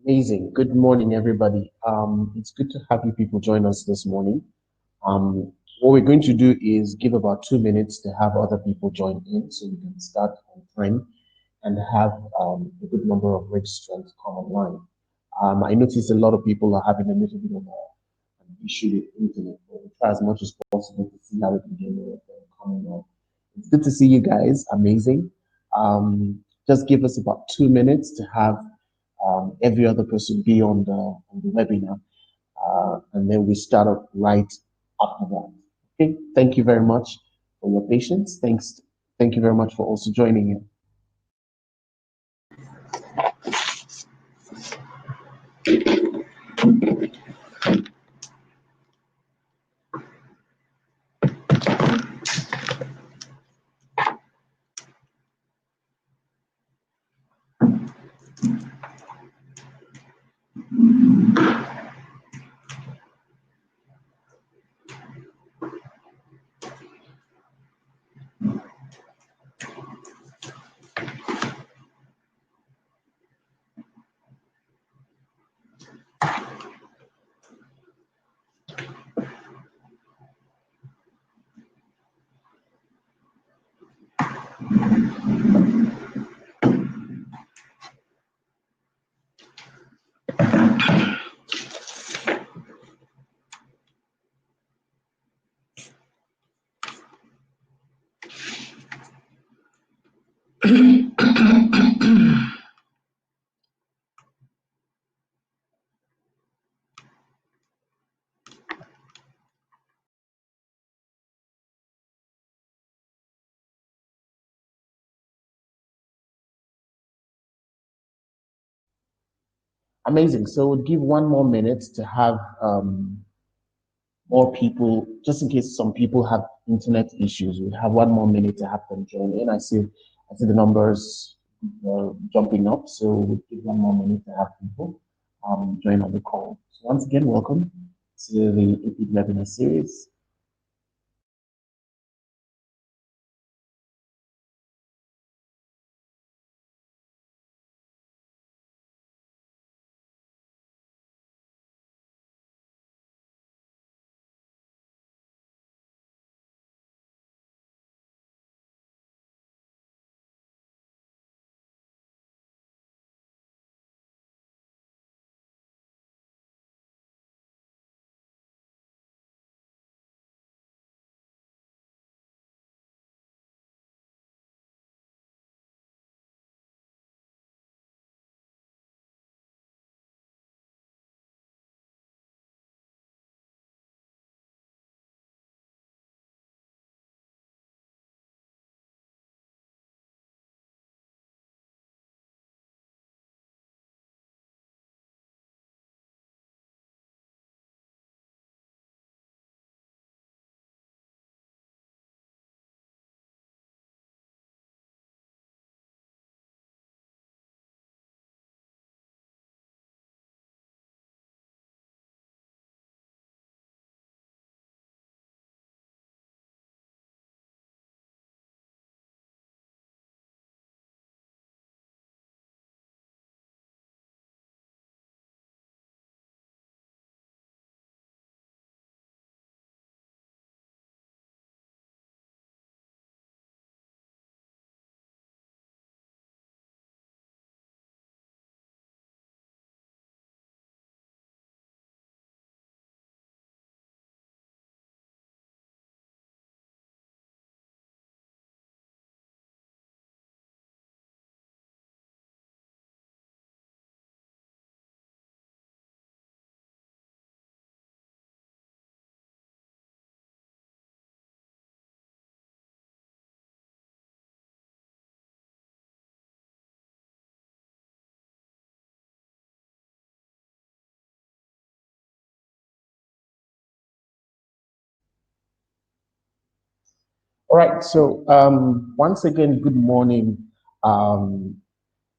Amazing. Good morning, everybody. It's good to have you people join us this morning. What we're going to do is give about 2 minutes to have other people join in so we can start on time and have a good number of registrants come online. I noticed a lot of people are having a little bit of an issue with internet, but we try as much as possible to see how we can get more of them coming on. It's good to see you guys. Amazing. Just give us about 2 minutes to have every other person be on the webinar, and then we start up right after that. Okay, thank you very much for your patience. Thank you very much for also joining in. Amazing. So we'll give 1 more minute to have more people, just in case some people have internet issues. We have 1 more minute to have them join in. I see the numbers jumping up, so we'll give 1 more minute to have people join on the call. So once again, welcome to the APID webinar series. All right. So once again, good morning, um,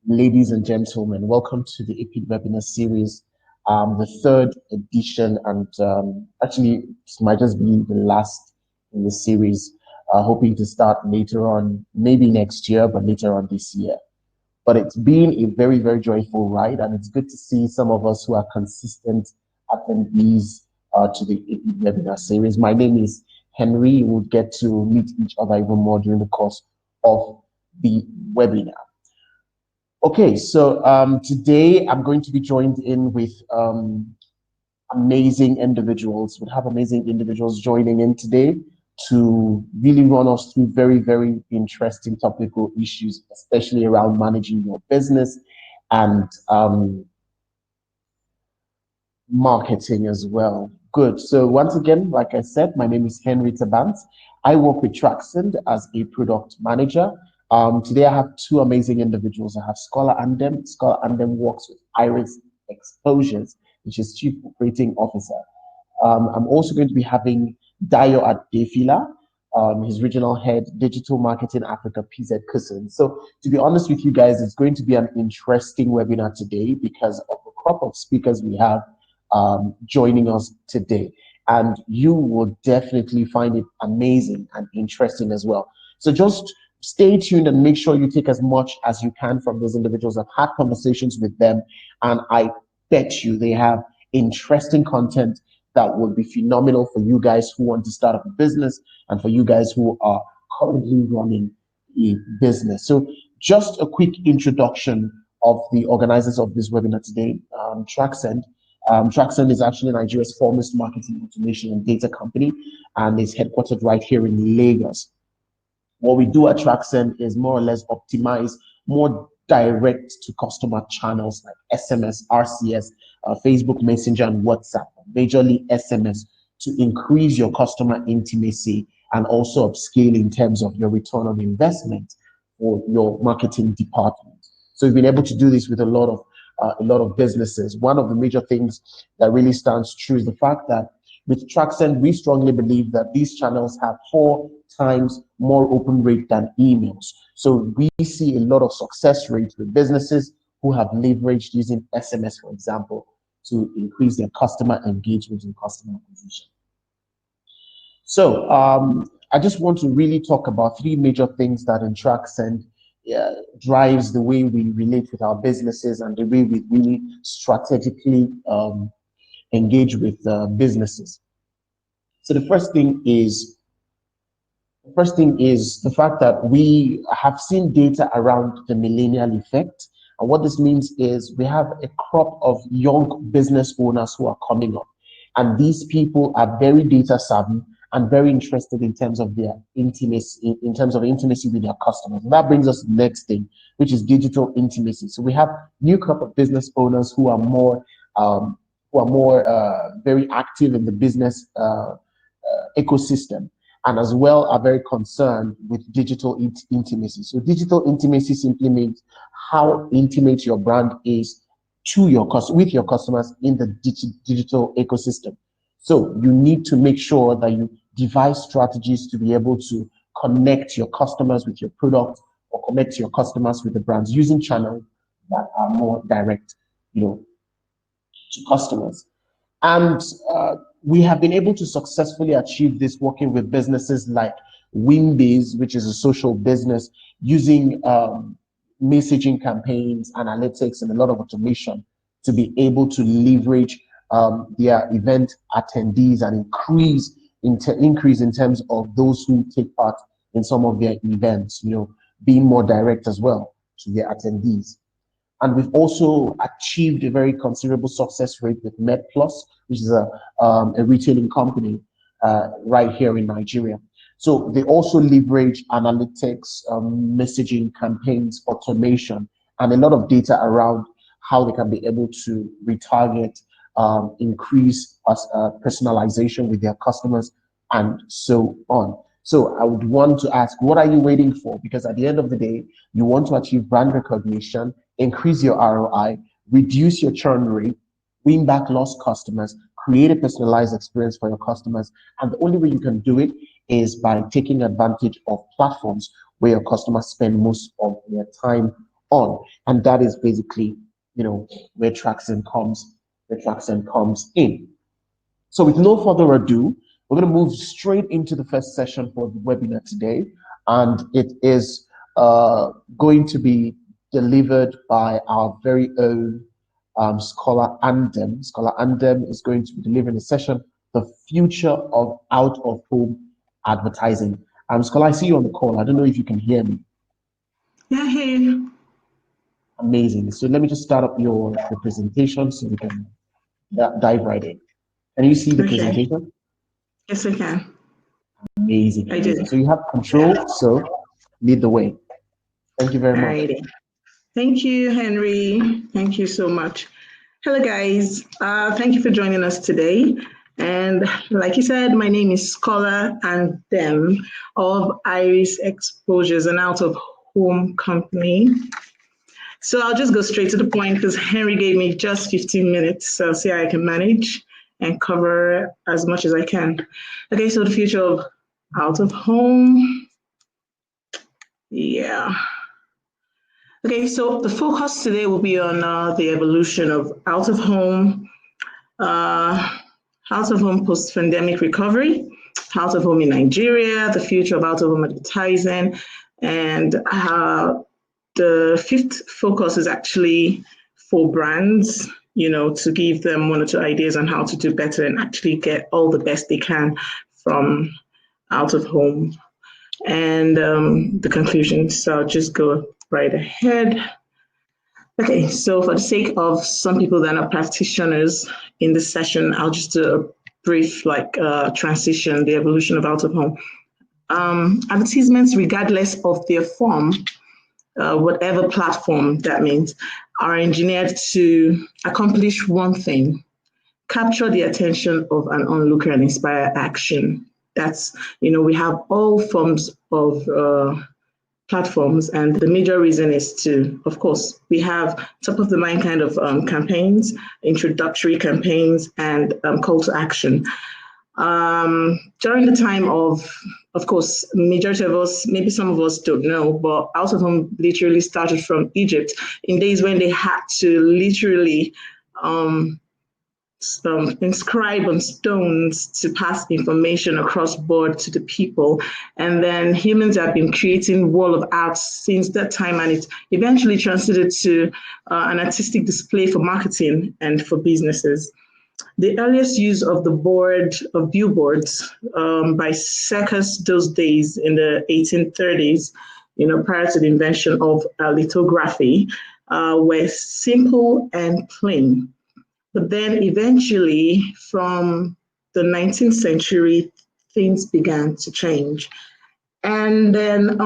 ladies and gentlemen. Welcome to the APID webinar series, the third edition, and actually, this might just be the last in the series. Hoping to start later on, maybe next year, but later on this year. but it's been a very, very joyful ride, and it's good to see some of us who are consistent attendees to the APID webinar series. My name is Henry. We'll get to meet each other even more during the course of the webinar. Okay, so today I'm going to be joined in with amazing individuals. We have amazing individuals joining in today to really run us through very, very interesting topical issues, especially around managing your business and marketing as well. Good. So once again, like I said, my name is Henry Tabant. I work with Traxend as a product manager. Today I have two amazing individuals. I have Scholar Andem. Scholar Andem works with Iris Exposures, which is Chief Operating Officer. I'm also going to be having Dayo Adefila, his regional head, Digital Marketing Africa, PZ Kusin. So to be honest with you guys, it's going to be an interesting webinar today because of the crop of speakers we have joining us today. And you will definitely find it amazing and interesting as well. So just stay tuned and make sure you take as much as you can from those individuals. I've had conversations with them, and I bet you they have interesting content that would be phenomenal for you guys who want to start up a business and for you guys who are currently running a business. So just a quick introduction of the organizers of this webinar today, Traxend. Traxend is actually Nigeria's foremost marketing automation and data company, and is headquartered right here in Lagos. What we do at Traxend is more or less optimize more direct to customer channels like SMS, RCS, Facebook Messenger, and WhatsApp, majorly SMS, to increase your customer intimacy and also upscale in terms of your return on investment for your marketing department. So we've been able to do this with a lot of businesses. One of the major things that really stands true is the fact that with Traxend, we strongly believe that these channels have 4 times more open rate than emails. So we see a lot of success rates with businesses who have leveraged using SMS, for example, to increase their customer engagement and customer acquisition. So I just want to really talk about 3 major things that in Traxend drives the way we relate with our businesses and the way we really strategically engage with businesses. So the first thing is the fact that we have seen data around the millennial effect. And what this means is we have a crop of young business owners who are coming up. And these people are very data savvy and very interested in terms of their intimacy, in terms of intimacy with their customers. And that brings us to the next thing, which is digital intimacy. So we have new crop of business owners who are more very active in the business ecosystem, and as well are very concerned with digital intimacy. So digital intimacy simply means how intimate your brand is to your with your customers in the digital ecosystem. So you need to make sure that you devise strategies to be able to connect your customers with your product or connect your customers with the brands using channels that are more direct, to customers. And we have been able to successfully achieve this working with businesses like Winbase, which is a social business, using messaging campaigns, analytics, and a lot of automation to be able to leverage their event attendees and increase in terms of those who take part in some of their events, being more direct as well to their attendees. And we've also achieved a very considerable success rate with MedPlus, which is a retailing company right here in Nigeria. So they also leverage analytics, messaging campaigns, automation, and a lot of data around how they can be able to retarget, increase personalization with their customers, and so on. So I would want to ask, what are you waiting for? Because at the end of the day, you want to achieve brand recognition, increase your ROI, reduce your churn rate, win back lost customers, create a personalized experience for your customers. And the only way you can do it is by taking advantage of platforms where your customers spend most of their time on. And that is basically, where Traxend comes in. So with no further ado, we're going to move straight into the first session for the webinar today. And it is going to be delivered by our very own scholar Andem. Scholar Andem is going to be delivering a session, The Future of Out of Home Advertising. Scholar, I see you on the call. I don't know if you can hear me. Yeah, hey. Amazing. So let me just start up your presentation so we can dive right in. Can you see the Okay. presentation? Yes, I can. Amazing, I do. amazing. So you have Yeah. control, so lead the way. Thank you very All much. righty. Thank you, Henry. Thank you so much. Hello, guys. Thank you for joining us today. And like you said, my name is Scholar and Dem of Iris Exposures, an out of home company. So I'll just go straight to the point because Henry gave me just 15 minutes. So I'll see how I can manage and cover as much as I can. Okay, so the future of out of home. Yeah. Okay, so the focus today will be on the evolution of uh, out of home post-pandemic recovery, out of home in Nigeria, the future of out of home advertising, and the fifth focus is actually for brands, to give them one or two ideas on how to do better and actually get all the best they can from out of home. And the conclusion. So I'll just go right ahead. Okay, so for the sake of some people that are practitioners in this session, I'll just do a brief transition, the evolution of out of home. Advertisements, regardless of their form, whatever platform that means, are engineered to accomplish one thing: capture the attention of an onlooker and inspire action. That's, we have all forms of platforms, and the major reason is to, of course, we have top of the mind kind of campaigns, introductory campaigns, and call to action. During the time of course, majority of us, maybe some of us don't know, but out of home literally started from Egypt in days when they had to literally inscribe on stones to pass information across board to the people. And then humans have been creating wall of art since that time, and it eventually translated to an artistic display for marketing and for businesses. The earliest use of billboards by circus those days in the 1830s, prior to the invention of lithography, were simple and plain. But then eventually, from the 19th century, things began to change. And then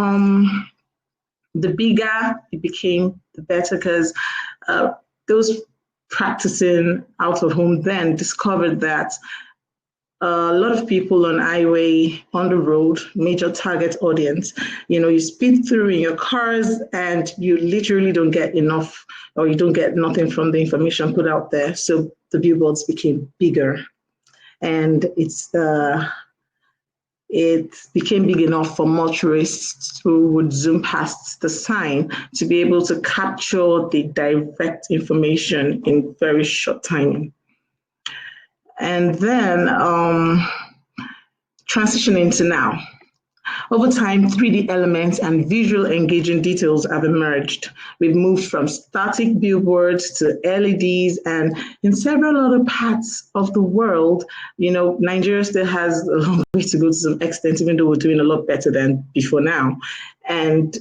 the bigger it became, the better, because those practicing out of home then discovered that a lot of people on highway, on the road, major target audience, you speed through in your cars and you literally don't get enough, or you don't get nothing from the information put out there. So the billboards became bigger, and it became big enough for motorists who would zoom past the sign to be able to capture the direct information in very short time. And then transitioning to now. Over time, 3D elements and visual engaging details have emerged. We've moved from static billboards to LEDs, and in several other parts of the world, Nigeria still has a long way to go to some extent, even though we're doing a lot better than before now. And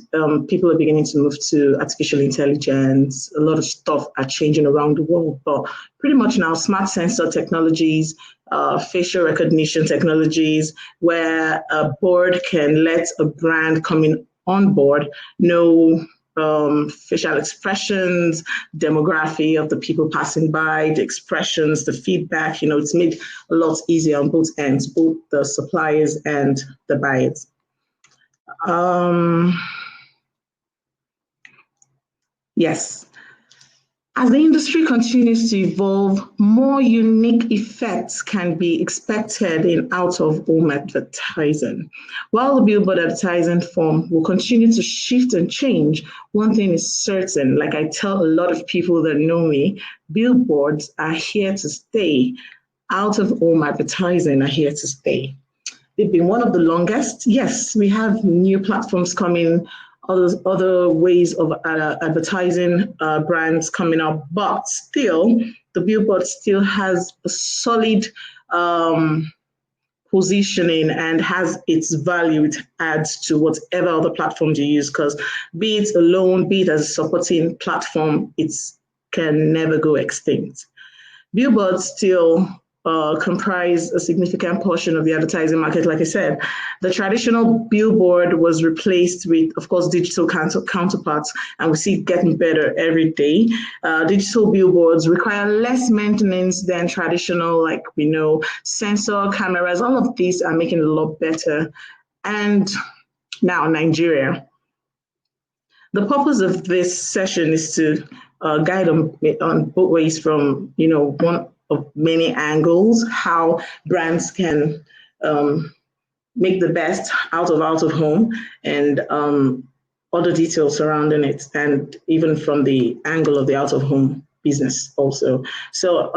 people are beginning to move to artificial intelligence. A lot of stuff are changing around the world, but pretty much now smart sensor technologies, facial recognition technologies, where a board can let a brand coming on board know facial expressions, demography of the people passing by, the expressions, the feedback. It's made a lot easier on both ends, both the suppliers and the buyers. Yes. As the industry continues to evolve, more unique effects can be expected in out-of-home advertising. While the billboard advertising form will continue to shift and change, one thing is certain, like I tell a lot of people that know me, billboards are here to stay. Out-of-home advertising are here to stay. They've been one of the longest. Yes, we have new platforms coming other ways of advertising brands coming up, but still, the billboard still has a solid positioning and has its value. It adds to whatever other platforms you use, because be it alone, be it as a supporting platform, it can never go extinct. Billboards still comprise a significant portion of the advertising market. Like I said, the traditional billboard was replaced with, of course, digital counterparts, and we see it getting better every day. Digital billboards require less maintenance than traditional, like we know, sensor cameras. All of these are making it a lot better. And now, Nigeria. The purpose of this session is to guide on both ways from, one of many angles, how brands can make the best out of home, and other details surrounding it, and even from the angle of the out of home business also. So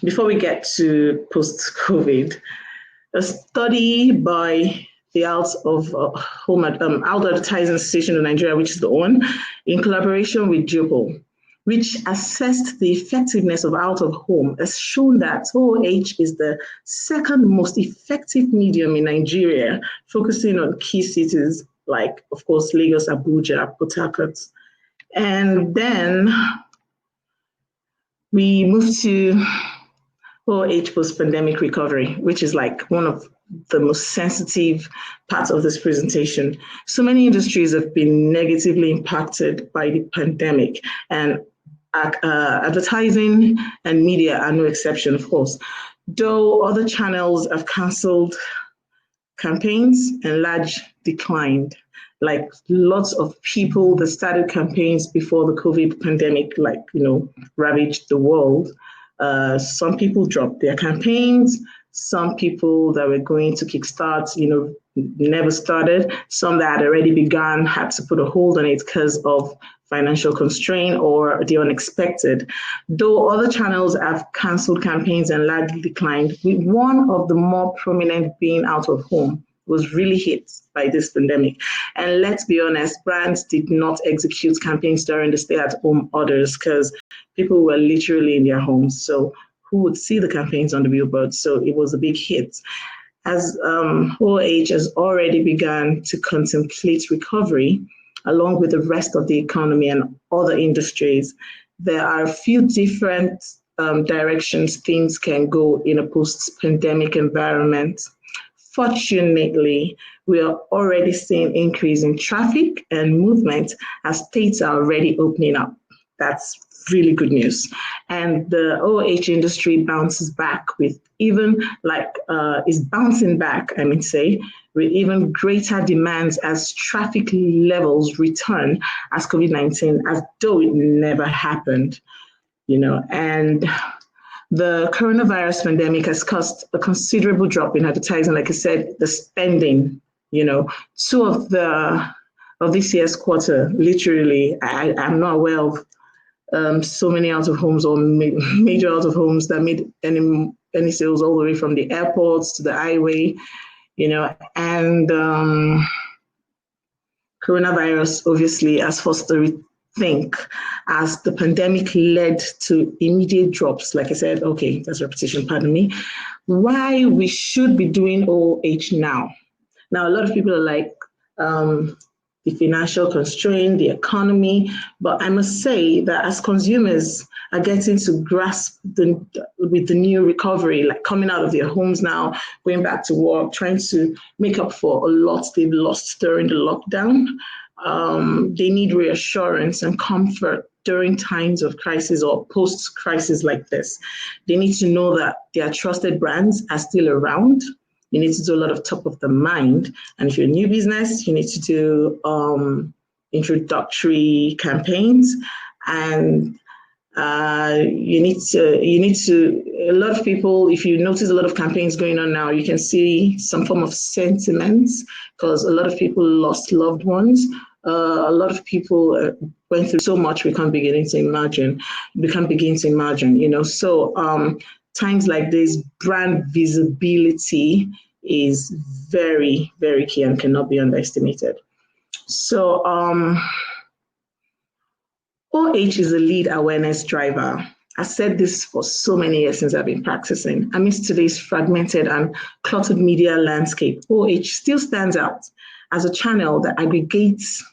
before we get to post-COVID, a study by the Out of Home Outdoor Advertising Association of Nigeria, which is the ON, in collaboration with Jupol, which assessed the effectiveness of out of home, has shown that OOH is the second most effective medium in Nigeria, focusing on key cities like, of course, Lagos, Abuja, Port Harcourt. And then we move to OOH post-pandemic recovery, which is like one of the most sensitive parts of this presentation. So many industries have been negatively impacted by the pandemic, and advertising and media are no exception, of course. Though other channels have cancelled campaigns and large declined. Like lots of people that started campaigns before the COVID pandemic, ravaged the world. Some people dropped their campaigns. Some people that were going to kickstart, never started. Some that had already begun had to put a hold on it because of financial constraint or the unexpected. Though other channels have canceled campaigns and largely declined, one of the more prominent being out of home was really hit by this pandemic. And let's be honest, brands did not execute campaigns during the stay-at-home orders because people were literally in their homes. So who would see the campaigns on the billboard? So it was a big hit. As OOH has already begun to contemplate recovery, along with the rest of the economy and other industries, there are a few different directions things can go in a post-pandemic environment. Fortunately, we are already seeing increase in traffic and movement as states are already opening up. That's really good news. And the OOH industry bounces back with is bouncing back, with even greater demands as traffic levels return as COVID-19, as though it never happened, and the coronavirus pandemic has caused a considerable drop in advertising. Like I said, the spending, two of this year's quarter, literally, I'm not aware of so many out of homes or major out of homes that made any sales all the way from the airports to the highway, and coronavirus obviously has forced a rethink as the pandemic led to immediate drops. Like I said, okay, that's repetition, pardon me, why we should be doing OOH now. Now, a lot of people are like, the financial constraint, the economy, but I must say that as consumers are getting to grasp with the new recovery, like coming out of their homes now, going back to work, trying to make up for a lot they've lost during the lockdown, they need reassurance and comfort during times of crisis or post-crisis like this. They need to know that their trusted brands are still around. You need to do a lot of top of the mind. And if you're a new business, you need to do introductory campaigns. And you need to, a lot of people, if you notice a lot of campaigns going on now, you can see some form of sentiments because a lot of people lost loved ones. A lot of people went through so much we can't begin to imagine. So times like this, brand visibility is very, very key and cannot be underestimated. So OH is a lead awareness driver. I said this for so many years since I've been practicing. Amidst today's fragmented and cluttered media landscape, OH still stands out as a channel that aggregates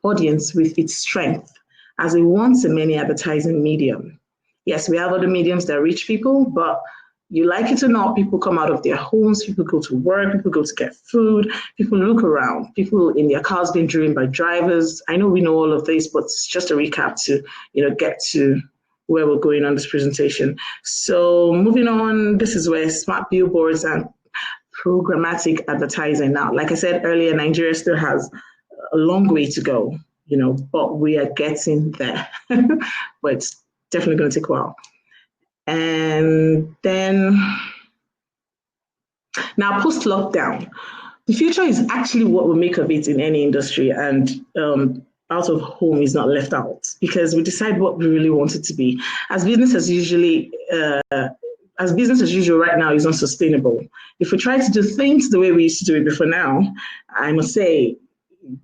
audience with its strength as a once-a-many advertising medium. Yes, we have other mediums that reach people, but you like it or not, people come out of their homes, people go to work, people go to get food, people look around, people in their cars being driven by drivers. I know we know all of this, but it's just a recap to, get to where we're going on this presentation. So moving on, this is where smart billboards and programmatic advertising. Now, like I said earlier, Nigeria still has a long way to go, but we are getting there. But it's definitely going to take a while. And then now post-lockdown, the future is actually what we make of it in any industry, and out of home is not left out because we decide what we really want it to be. As business as usual right now is unsustainable. If we try to do things the way we used to do it before now, I must say,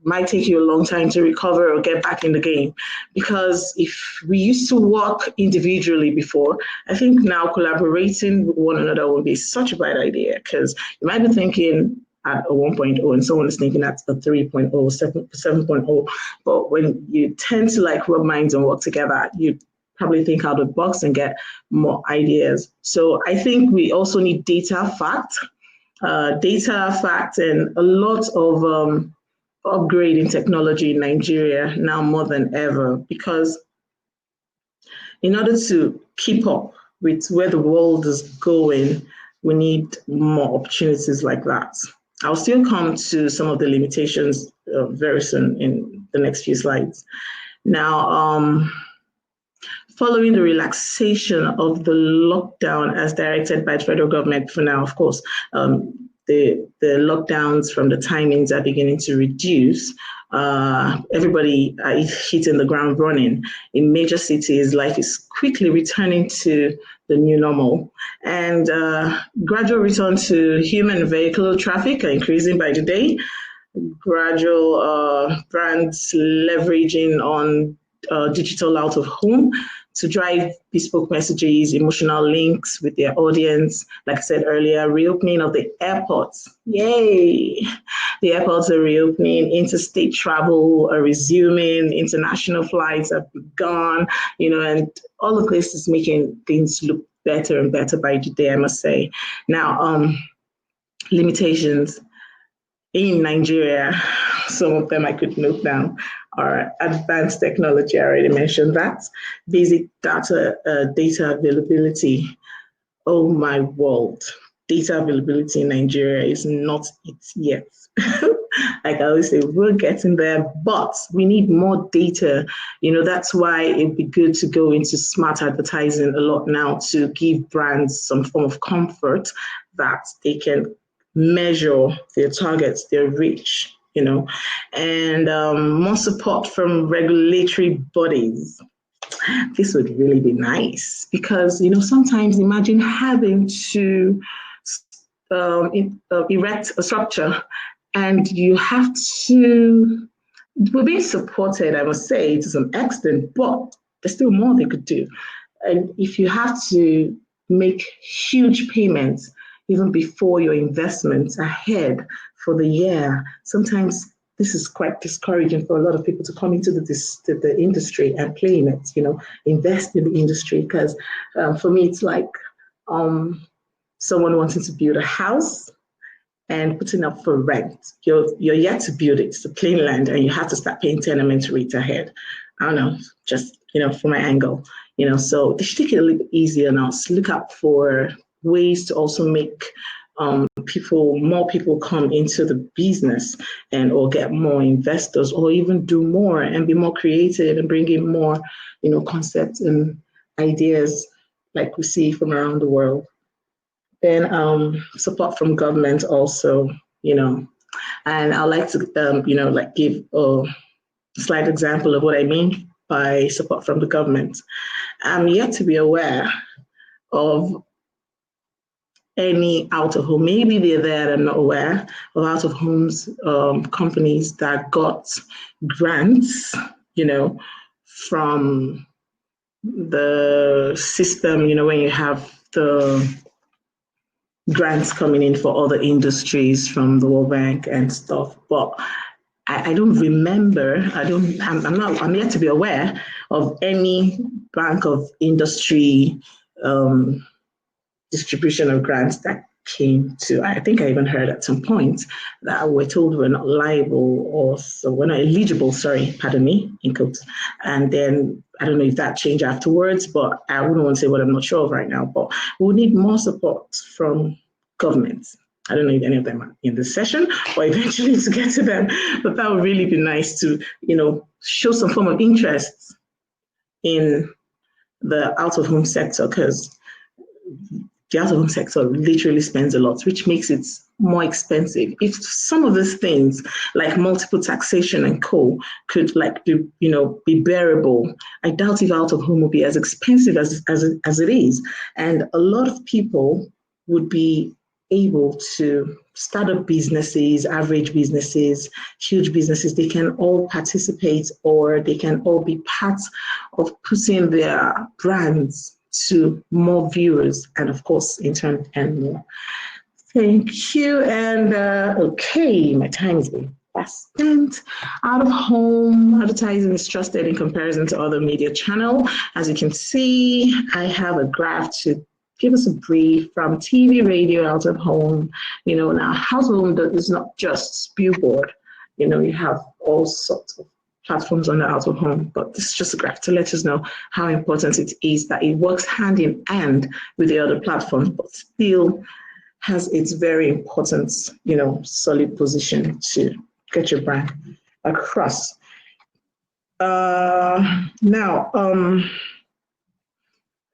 might take you a long time to recover or get back in the game. Because if we used to work individually before, I think now collaborating with one another would be such a bad idea because you might be thinking at a 1.0 and someone is thinking at a 3.0, 7.0. But when you tend to rub minds and work together, you probably think out of the box and get more ideas. So I think we also need data fact, and a lot of upgrade in technology in Nigeria now more than ever, because in order to keep up with where the world is going, we need more opportunities like that. I'll still come to some of the limitations very soon in the next few slides. Now, following the relaxation of the lockdown as directed by the federal government for now, of course, the lockdowns from the timings are beginning to reduce. Everybody is hitting the ground running. In major cities, life is quickly returning to the new normal. And gradual return to human vehicle traffic are increasing by the day. Gradual brands leveraging on digital out of home to drive bespoke messages, emotional links with their audience. Like I said earlier, reopening of the airports. Yay! The airports are reopening, interstate travel are resuming, international flights have begun, and all of this is making things look better and better by the day, I must say. Now, limitations in Nigeria, some of them I could note down, are advanced technology. I already mentioned that. Basic data availability. Oh my world. Data availability in Nigeria is not it yet. Like I always say, we're getting there, but we need more data. That's why it'd be good to go into smart advertising a lot now to give brands some form of comfort that they can measure their targets, their reach, and more support from regulatory bodies. This would really be nice because, sometimes imagine having to erect a structure and you have to, we're being supported, I must say, to some extent, but there's still more they could do. And if you have to make huge payments even before your investments ahead for the year, sometimes this is quite discouraging for a lot of people to come into the industry and play in it, invest in the industry. Because for me, it's like someone wanting to build a house and putting up for rent. You're yet to build it. It's a plain land, and you have to start paying tenement rates ahead. I don't know, just from my angle, so they should take it a little bit easier now. So look out for ways to also make more people come into the business or get more investors, or even do more and be more creative and bring in more, concepts and ideas like we see from around the world. Then support from government also, and I'd like to, give a slight example of what I mean by support from the government. I'm yet to be aware of any out of home. Maybe they're there, I'm not aware of out of homes companies that got grants, from the system, when you have the grants coming in for other industries from the World Bank and stuff. But I don't remember, I'm yet to be aware of any Bank of Industry distribution of grants that came to, I think I even heard at some point that we're told we're not liable or so we're not eligible, sorry, pardon me, in quotes. And then I don't know if that changed afterwards, but I wouldn't want to say what I'm not sure of right now, but we'll need more support from governments. I don't know if any of them are in this session or eventually to get to them, but that would really be nice to, show some form of interest in the out of home sector, because the out of home sector literally spends a lot, which makes it more expensive. If some of these things like multiple taxation and co could be bearable, I doubt if out of home will be as expensive as it is. And a lot of people would be able to start up businesses, average businesses, huge businesses. They can all participate, or they can all be part of putting their brands to more viewers, and of course, in turn, and more. Thank you. And okay, my time is fast spent. Out of home advertising is trusted in comparison to other media channel. As you can see, I have a graph to give us a brief from TV, radio, out of home. Now out of home is not just billboard. You have all sorts of platforms on the out of home, but this is just a graph to let us know how important it is that it works hand in hand with the other platforms, but still has its very important, solid position to get your brand across. Now,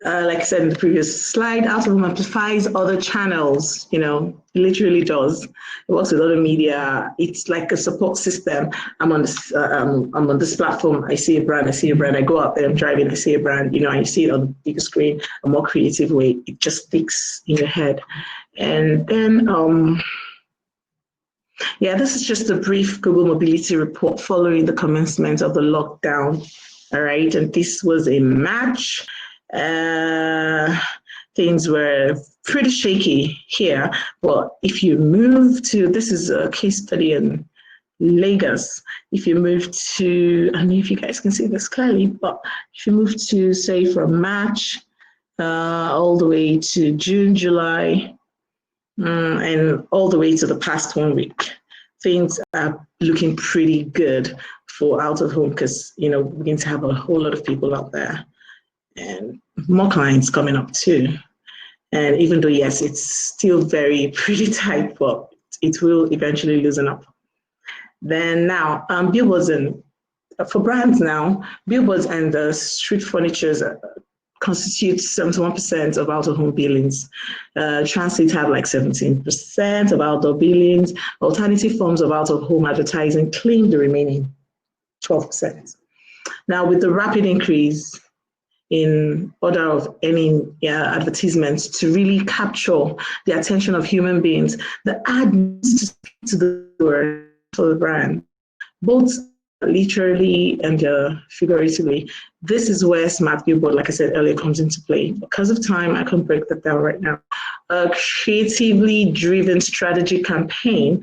like I said in the previous slide, out of home amplifies other channels, it literally does. It works with other media. It's like a support system. I'm on this platform. I see a brand. I go out there, I'm driving, I see a brand, and you see it on the bigger screen, a more creative way. It just sticks in your head. And then, this is just a brief Google mobility report following the commencement of the lockdown. All right. And this was in March. Things were pretty shaky here, but if you move to, this is a case study in Lagos. If you move to, I don't know if you guys can see this clearly, but if you move to, say, from March all the way to June, July, and all the way to the past 1 week, things are looking pretty good for out of home, because we're going to have a whole lot of people out there and more clients coming up too. And even though, yes, it's still very pretty tight, but it will eventually loosen up. Then now, billboards and for brands now, billboards and the street furniture constitute 71% of out-of-home billings. Transit have like 17% of outdoor billings. Alternative forms of out-of-home advertising claim the remaining 12%. Now, with the rapid increase in order of any advertisements to really capture the attention of human beings, the ad needs to speak to the word for the brand, both literally and figuratively. This is where smart billboard, like I said earlier, comes into play. Because of time, I can't break that down right now. A creatively driven strategy campaign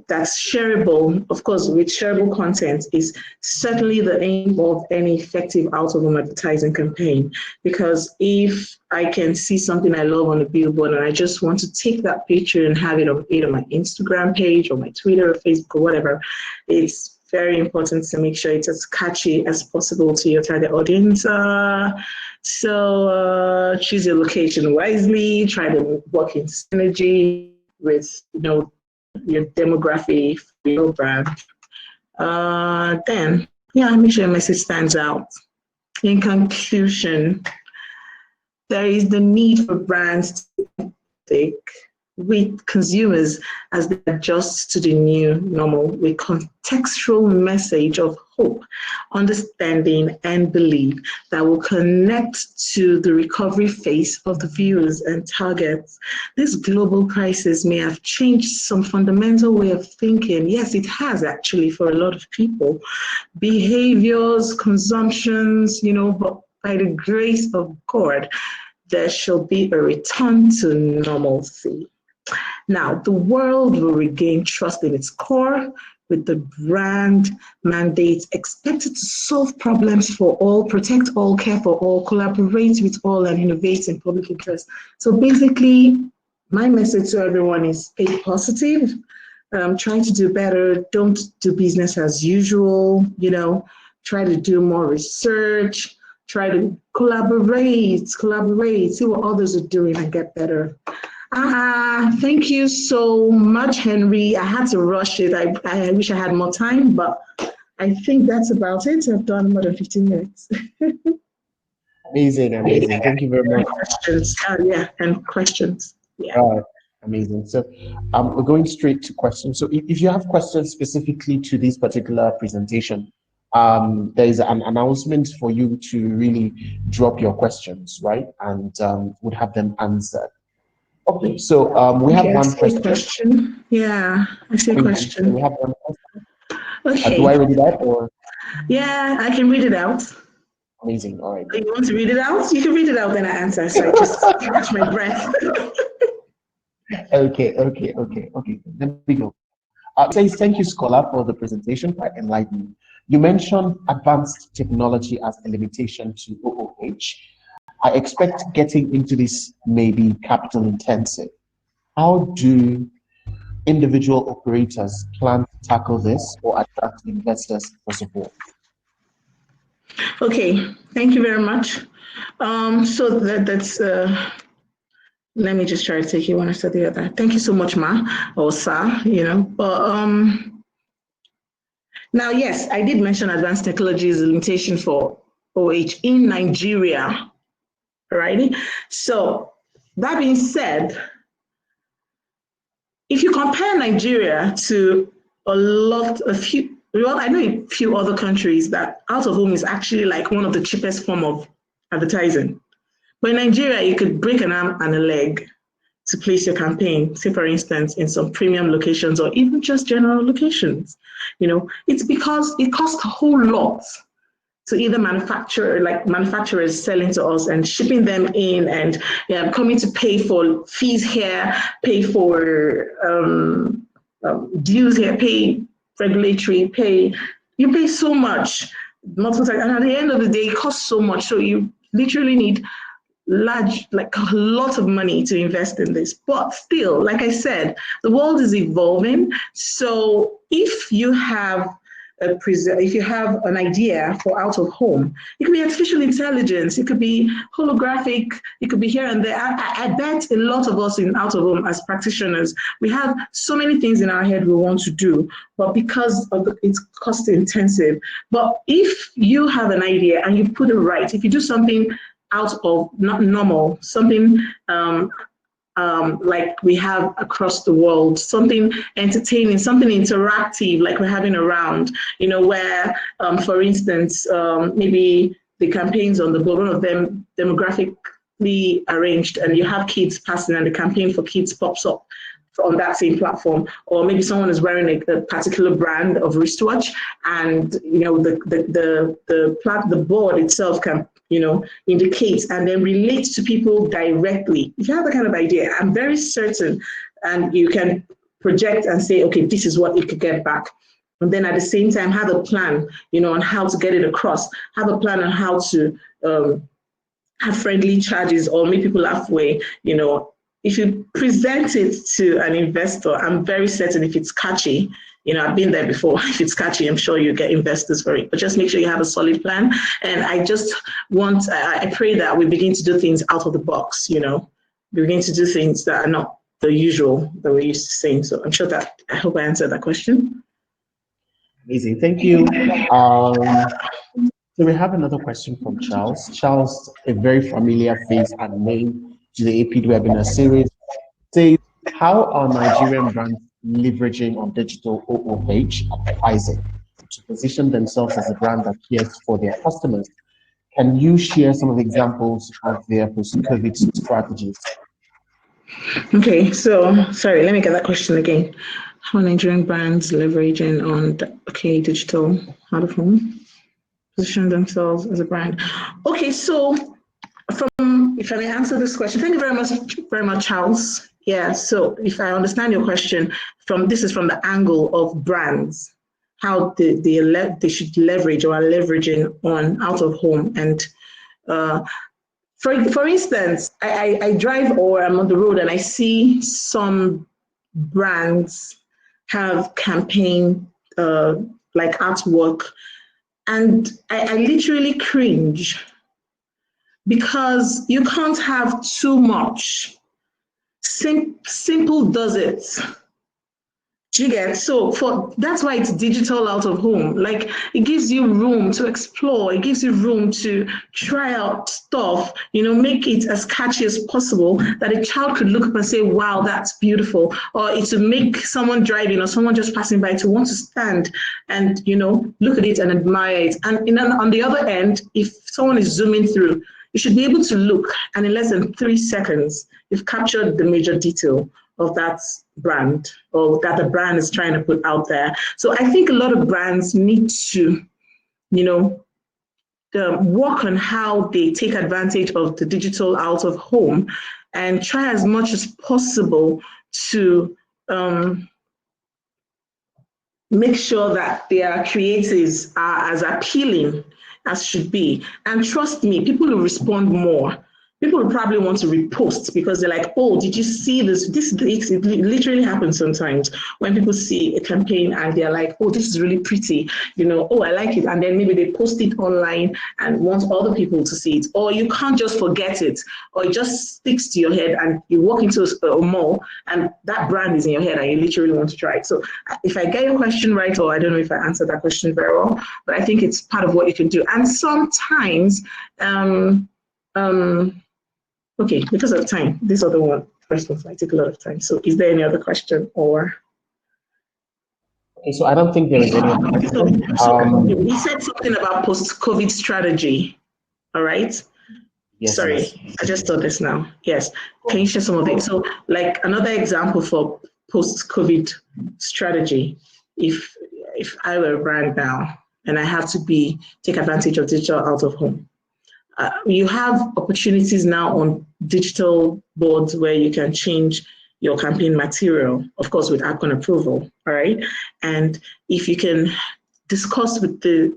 that's shareable, of course, with shareable content is certainly the aim of any effective out-of-home advertising campaign. Because if I can see something I love on a billboard and I just want to take that picture and have it on either my Instagram page or my Twitter or Facebook or whatever, it's very important to make sure it's as catchy as possible to your target audience. So choose your location wisely, try to work in synergy with, your demographic, your brand. Then, make sure your message stands out. In conclusion, there is the need for brands to think with consumers as they adjust to the new normal with contextual message of hope, understanding, and belief that will connect to the recovery phase of the viewers and targets. This global crisis may have changed some fundamental way of thinking. Yes, it has actually for a lot of people. Behaviors, consumptions, but by the grace of God, there shall be a return to normalcy. Now, the world will regain trust in its core with the brand mandates expected to solve problems for all, protect all, care for all, collaborate with all, and innovate in public interest. So basically, my message to everyone is stay positive, try to do better, don't do business as usual, try to do more research, try to collaborate, see what others are doing and get better. Thank you so much, Henry. I had to rush it. I wish I had more time, but I think that's about it. I've done more than 15 minutes. Amazing, amazing. Thank you very much. Questions. Yeah, and questions. Yeah. Amazing. So we're going straight to questions. So if you have questions specifically to this particular presentation, there is an announcement for you to really drop your questions, right? And would have them answered. Okay, so we have one question. Yeah, I see a question. We have one question. Okay. Do I read it out or? Yeah, I can read it out. Amazing. All right. You want to read it out? You can read it out, then I answer. So I just catch my breath. Okay. Let me go. It says, thank you, Scholar, for the presentation, quite enlightening. You mentioned advanced technology as a limitation to OOH. I expect getting into this may be capital intensive. How do individual operators plan to tackle this or attract investors for support? Okay, thank you very much. So that's let me just try to take it one after the other. Thank you so much, Ma or Sa. But now, yes, I did mention advanced technology is a limitation for OH in Nigeria, right? So that being said, if you compare Nigeria to a few other countries that out of home is actually like one of the cheapest form of advertising. But in Nigeria, you could break an arm and a leg to place your campaign, say for instance, in some premium locations or even just general locations. It's because it costs a whole lot to either manufacturers selling to us and shipping them in and coming to pay for fees here, pay for dues here, pay regulatory, you pay so much, multiple times, and at the end of the day, it costs so much. So you literally need a lot of money to invest in this. But still, like I said, the world is evolving. So if you have an idea for out of home, it could be artificial intelligence, it could be holographic, it could be here and there. I bet a lot of us in out of home as practitioners, we have so many things in our head we want to do, but because it's cost intensive. But if you have an idea and you put it right, if you do something out of not normal, something like we have across the world, something entertaining, something interactive, like we're having around, where, for instance, maybe the campaigns on the board, one of them demographically arranged, and you have kids passing, and the campaign for kids pops up on that same platform, or maybe someone is wearing a particular brand of wristwatch, and the board itself can indicates and then relates to people directly. If you have that kind of idea, I'm very certain, and you can project and say, okay, this is what it could get back. And then at the same time, have a plan, on how to get it across. Have a plan on how to have friendly charges or make people halfway. If you present it to an investor, I'm very certain if it's catchy, I've been there before. If it's catchy, I'm sure you get investors for it. But just make sure you have a solid plan. And I pray that we begin to do things out of the box, We begin to do things that are not the usual that we're used to seeing. So I hope I answered that question. Amazing, thank you. So we have another question from Charles. Charles, a very familiar face and name to the APID webinar series, says, How are Nigerian brands leveraging on digital OOH advertising to position themselves as a brand that cares for their customers? Can you share some of the examples of their post-COVID strategies? Okay, so sorry, let me get that question again. How are Nigerian brands leveraging on digital out of home position themselves as a brand? Okay, so if I may answer this question, thank you very much, Charles. Yeah, so if I understand your question, this is from the angle of brands, how they should leverage or are leveraging on out of home. And for instance, I drive or I'm on the road and I see some brands have campaign like artwork, and I literally cringe because you can't have too much. Simple does it. Do you get? So for that's why it's digital out of home. Like it gives you room to explore. It gives you room to try out stuff. Make it as catchy as possible that a child could look up and say, "Wow, that's beautiful," or it to make someone driving or someone just passing by to want to stand and look at it and admire it. And on the other end, if someone is zooming through, you should be able to look, and in less than 3 seconds, you've captured the major detail of that brand or that the brand is trying to put out there. So I think a lot of brands need to, work on how they take advantage of the digital out of home and try as much as possible to make sure that their creatives are as appealing as should be. And trust me, people will respond more. People will probably want to repost because they're like, "Oh, did you see this? It literally happens sometimes when people see a campaign and they're like, "Oh, this is really pretty, oh, I like it." And then maybe they post it online and want other people to see it. Or you can't just forget it, or it just sticks to your head and you walk into a mall and that brand is in your head and you literally want to try it. So if I get your question right, or I don't know if I answered that question very well, but I think it's part of what you can do. And sometimes, okay, because of time, this other questions might take a lot of time. So is there any other question or? Okay, so I don't think there is any other question. We said something about post-COVID strategy, all right? Yes, Sorry, yes. I just saw this now. Yes, can you share some of it? So like another example for post-COVID strategy, if I were a brand now and I have to take advantage of digital out of home, you have opportunities now on digital boards where you can change your campaign material, of course, with APID approval, all right? And if you can discuss with the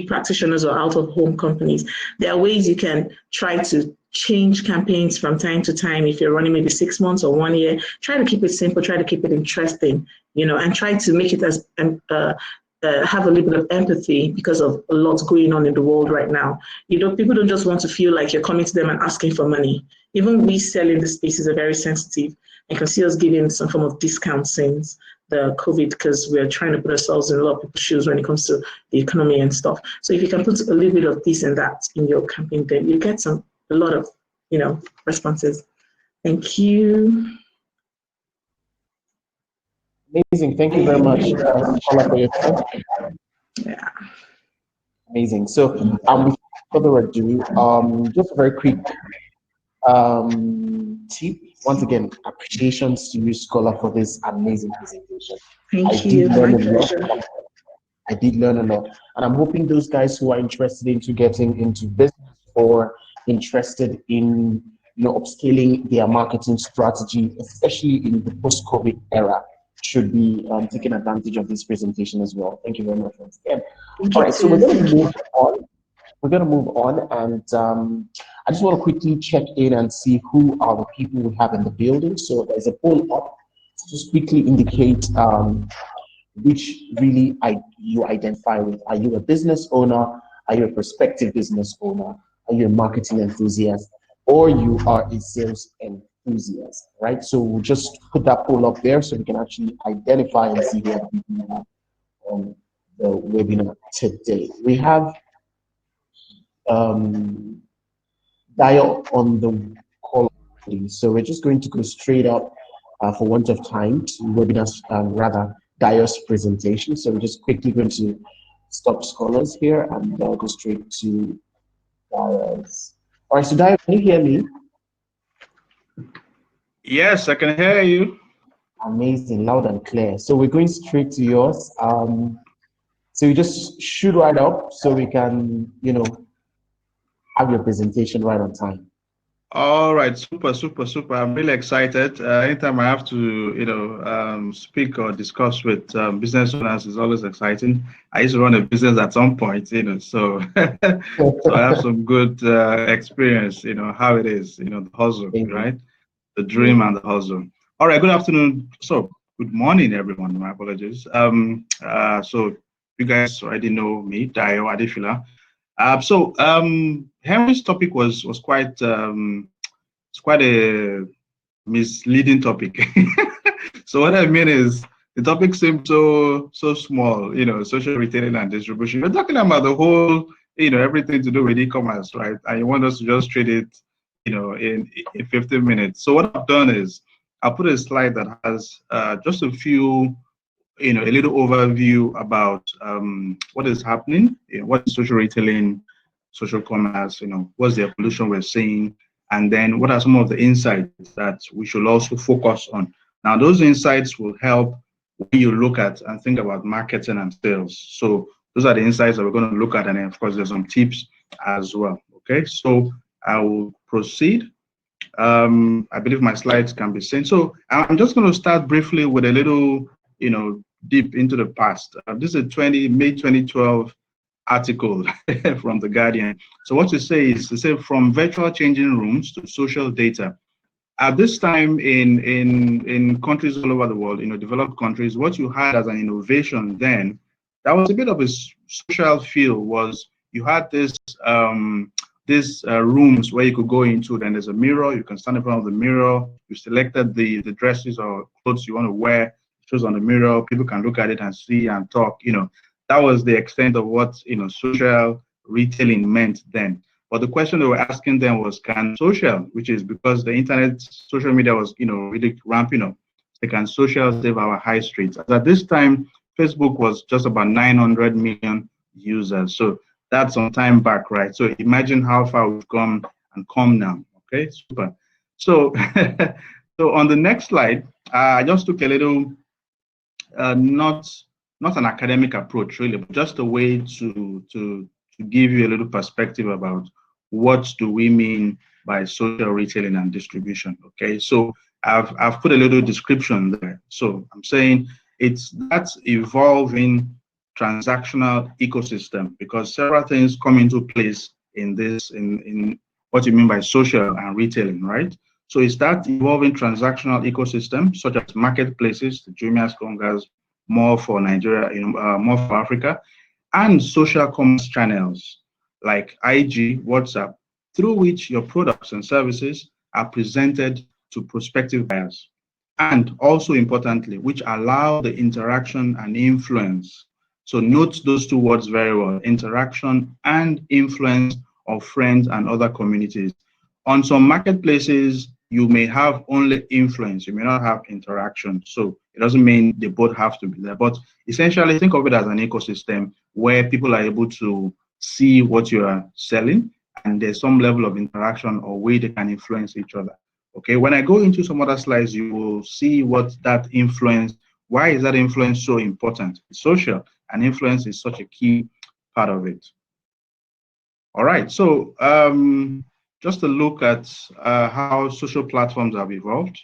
practitioners or out of home companies, there are ways you can try to change campaigns from time to time. If you're running maybe 6 months or 1 year, try to keep it simple, try to keep it interesting, and try to make it as have a little bit of empathy because of a lot going on in the world right now. People don't just want to feel like you're coming to them and asking for money. Even we selling the spaces are very sensitive and can see us giving some form of discount since the COVID because we're trying to put ourselves in a lot of people's shoes when it comes to the economy and stuff. So if you can put a little bit of this and that in your campaign, then you get a lot of, responses. Thank you. Amazing. Thank you very much, Paula, for your time. Yeah. Amazing. So, without further ado, just a very quick tip. Once again, appreciations to you, Scholar, for this amazing presentation. I Thank did you. learn My a lot. pleasure. I did learn a lot, and I'm hoping those guys who are interested into getting into business or interested in upscaling their marketing strategy, especially in the post-COVID era, should be taking advantage of this presentation as well. Thank you very much once again. Thank All you right, so too. we're going to move on. We're going to move on, and I just want to quickly check in and see who are the people we have in the building. So there's a poll up. Just quickly indicate which really you identify with. Are you a business owner? Are you a prospective business owner? Are you a marketing enthusiast? Or you are a sales enthusiast, right? So we'll just put that poll up there so we can actually identify and see who are the people are on the webinar today. We have dial on the call already, so we're just going to go straight up for want of time, to webinars, rather Dio's presentation. So we're just quickly going to stop scholars here and go straight to Dio's. All right, so Dio, can you hear me? Yes, I can hear you. Amazing, loud and clear. So we're going straight to yours. So you just shoot right up so we can, have your presentation right on time. All right, super, super, super. I'm really excited. Anytime I have to, speak or discuss with business owners is always exciting. I used to run a business at some point, so so I have some good experience, how it is, the hustle, right? The dream and the hustle. All right, good afternoon. So good morning, everyone. My apologies. So you guys already know me, Dio Adifila. Henry's topic was quite it's quite a misleading topic. So what I mean is the topic seems so small, social retailing and distribution. We're talking about the whole, everything to do with e-commerce, right? And you want us to just treat it, in 15 minutes. So what I've done is I put a slide that has just a few, a little overview about what is happening, what is social retailing, social commerce, what's the evolution we're seeing, and then what are some of the insights that we should also focus on. Now, those insights will help when you look at and think about marketing and sales. So those are the insights that we're going to look at, and then of course there's some tips as well. Okay, so I will proceed. I believe my slides can be seen. So I'm just going to start briefly with a little, deep into the past. This is a May 2012 article from The Guardian. So what to say from virtual changing rooms to social data. At this time in countries all over the world, developed countries, what you had as an innovation then, that was a bit of a social feel, was you had these rooms where you could go into, then there's a mirror, you can stand in front of the mirror, you selected the dresses or clothes you want to wear, shows on the mirror, people can look at it and see and talk, that was the extent of what, social retailing meant then. But the question they were asking them was, can social, which is because the internet, social media was, really ramping up, so can social save our high streets? At this time, Facebook was just about 900 million users. So that's some time back, right? So imagine how far we've come and come now. Okay, super. So, so on the next slide, I just took a little, not an academic approach really, but just a way to give you a little perspective about what do we mean by social retailing and distribution. Okay, so I've put a little description there. So I'm saying that's evolving transactional ecosystem, because several things come into place in this, in what you mean by social and retailing, right? So it's that evolving transactional ecosystem, such as marketplaces, the Jumia's, Kongas, more for Nigeria, more for Africa, and social commerce channels like IG, WhatsApp, through which your products and services are presented to prospective buyers. And also importantly, which allow the interaction and influence. So note those two words very well: interaction and influence of friends and other communities. On some marketplaces, you may have only influence, you may not have interaction. So it doesn't mean they both have to be there. But essentially, think of it as an ecosystem where people are able to see what you are selling, and there's some level of interaction or way they can influence each other. Okay, when I go into some other slides, you will see what that influence, why is that influence so important? It's social, and influence is such a key part of it. All right, so just to look at how social platforms have evolved,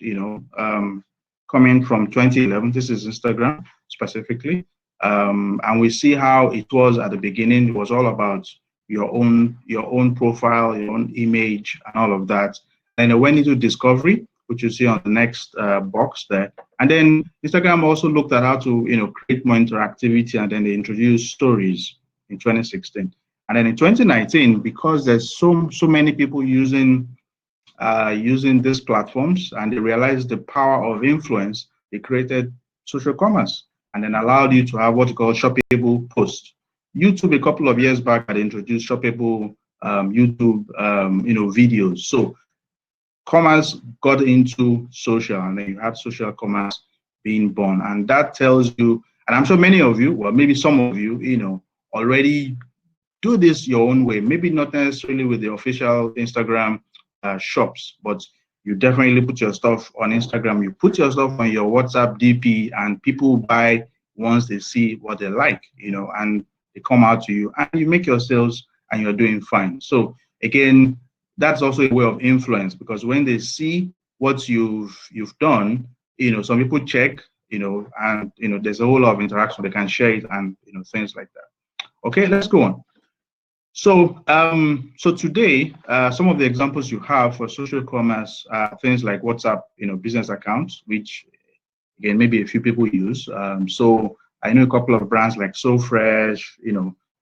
coming from 2011, this is Instagram specifically, and we see how it was at the beginning. It was all about your own profile, your own image, and all of that. And it went into discovery, which you see on the next box there. And then Instagram also looked at how to create more interactivity, and then they introduced stories in 2016. And then in 2019, because there's so many people using these platforms, and they realized the power of influence, they created social commerce, and then allowed you to have what you call shoppable posts. YouTube, a couple of years back, had introduced shoppable YouTube videos. So commerce got into social, and then you had social commerce being born. And that tells you, and I'm sure many of you, well, maybe some of you, already do this your own way. Maybe not necessarily with the official Instagram shops, but you definitely put your stuff on Instagram. You put your stuff on your WhatsApp DP, and people buy once they see what they like, and they come out to you, and you make your sales, and you're doing fine. So again, that's also a way of influence, because when they see what you've done, some people check, and there's a whole lot of interaction. They can share it, and things like that. Okay, let's go on. So, so today, some of the examples you have for social commerce are things like WhatsApp, business accounts, which again maybe a few people use. So I know a couple of brands like SoFresh,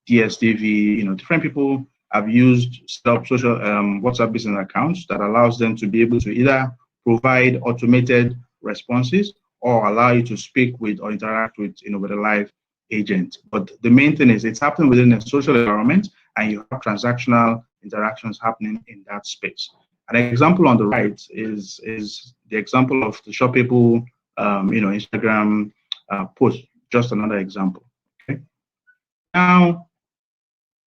DSTV, different people have used social WhatsApp business accounts that allows them to be able to either provide automated responses or allow you to speak with or interact with, with a live agent. But the main thing is it's happening within a social environment, and you have transactional interactions happening in that space. An example on the right is the example of the shoppable, Instagram post. Just another example. Okay. Now,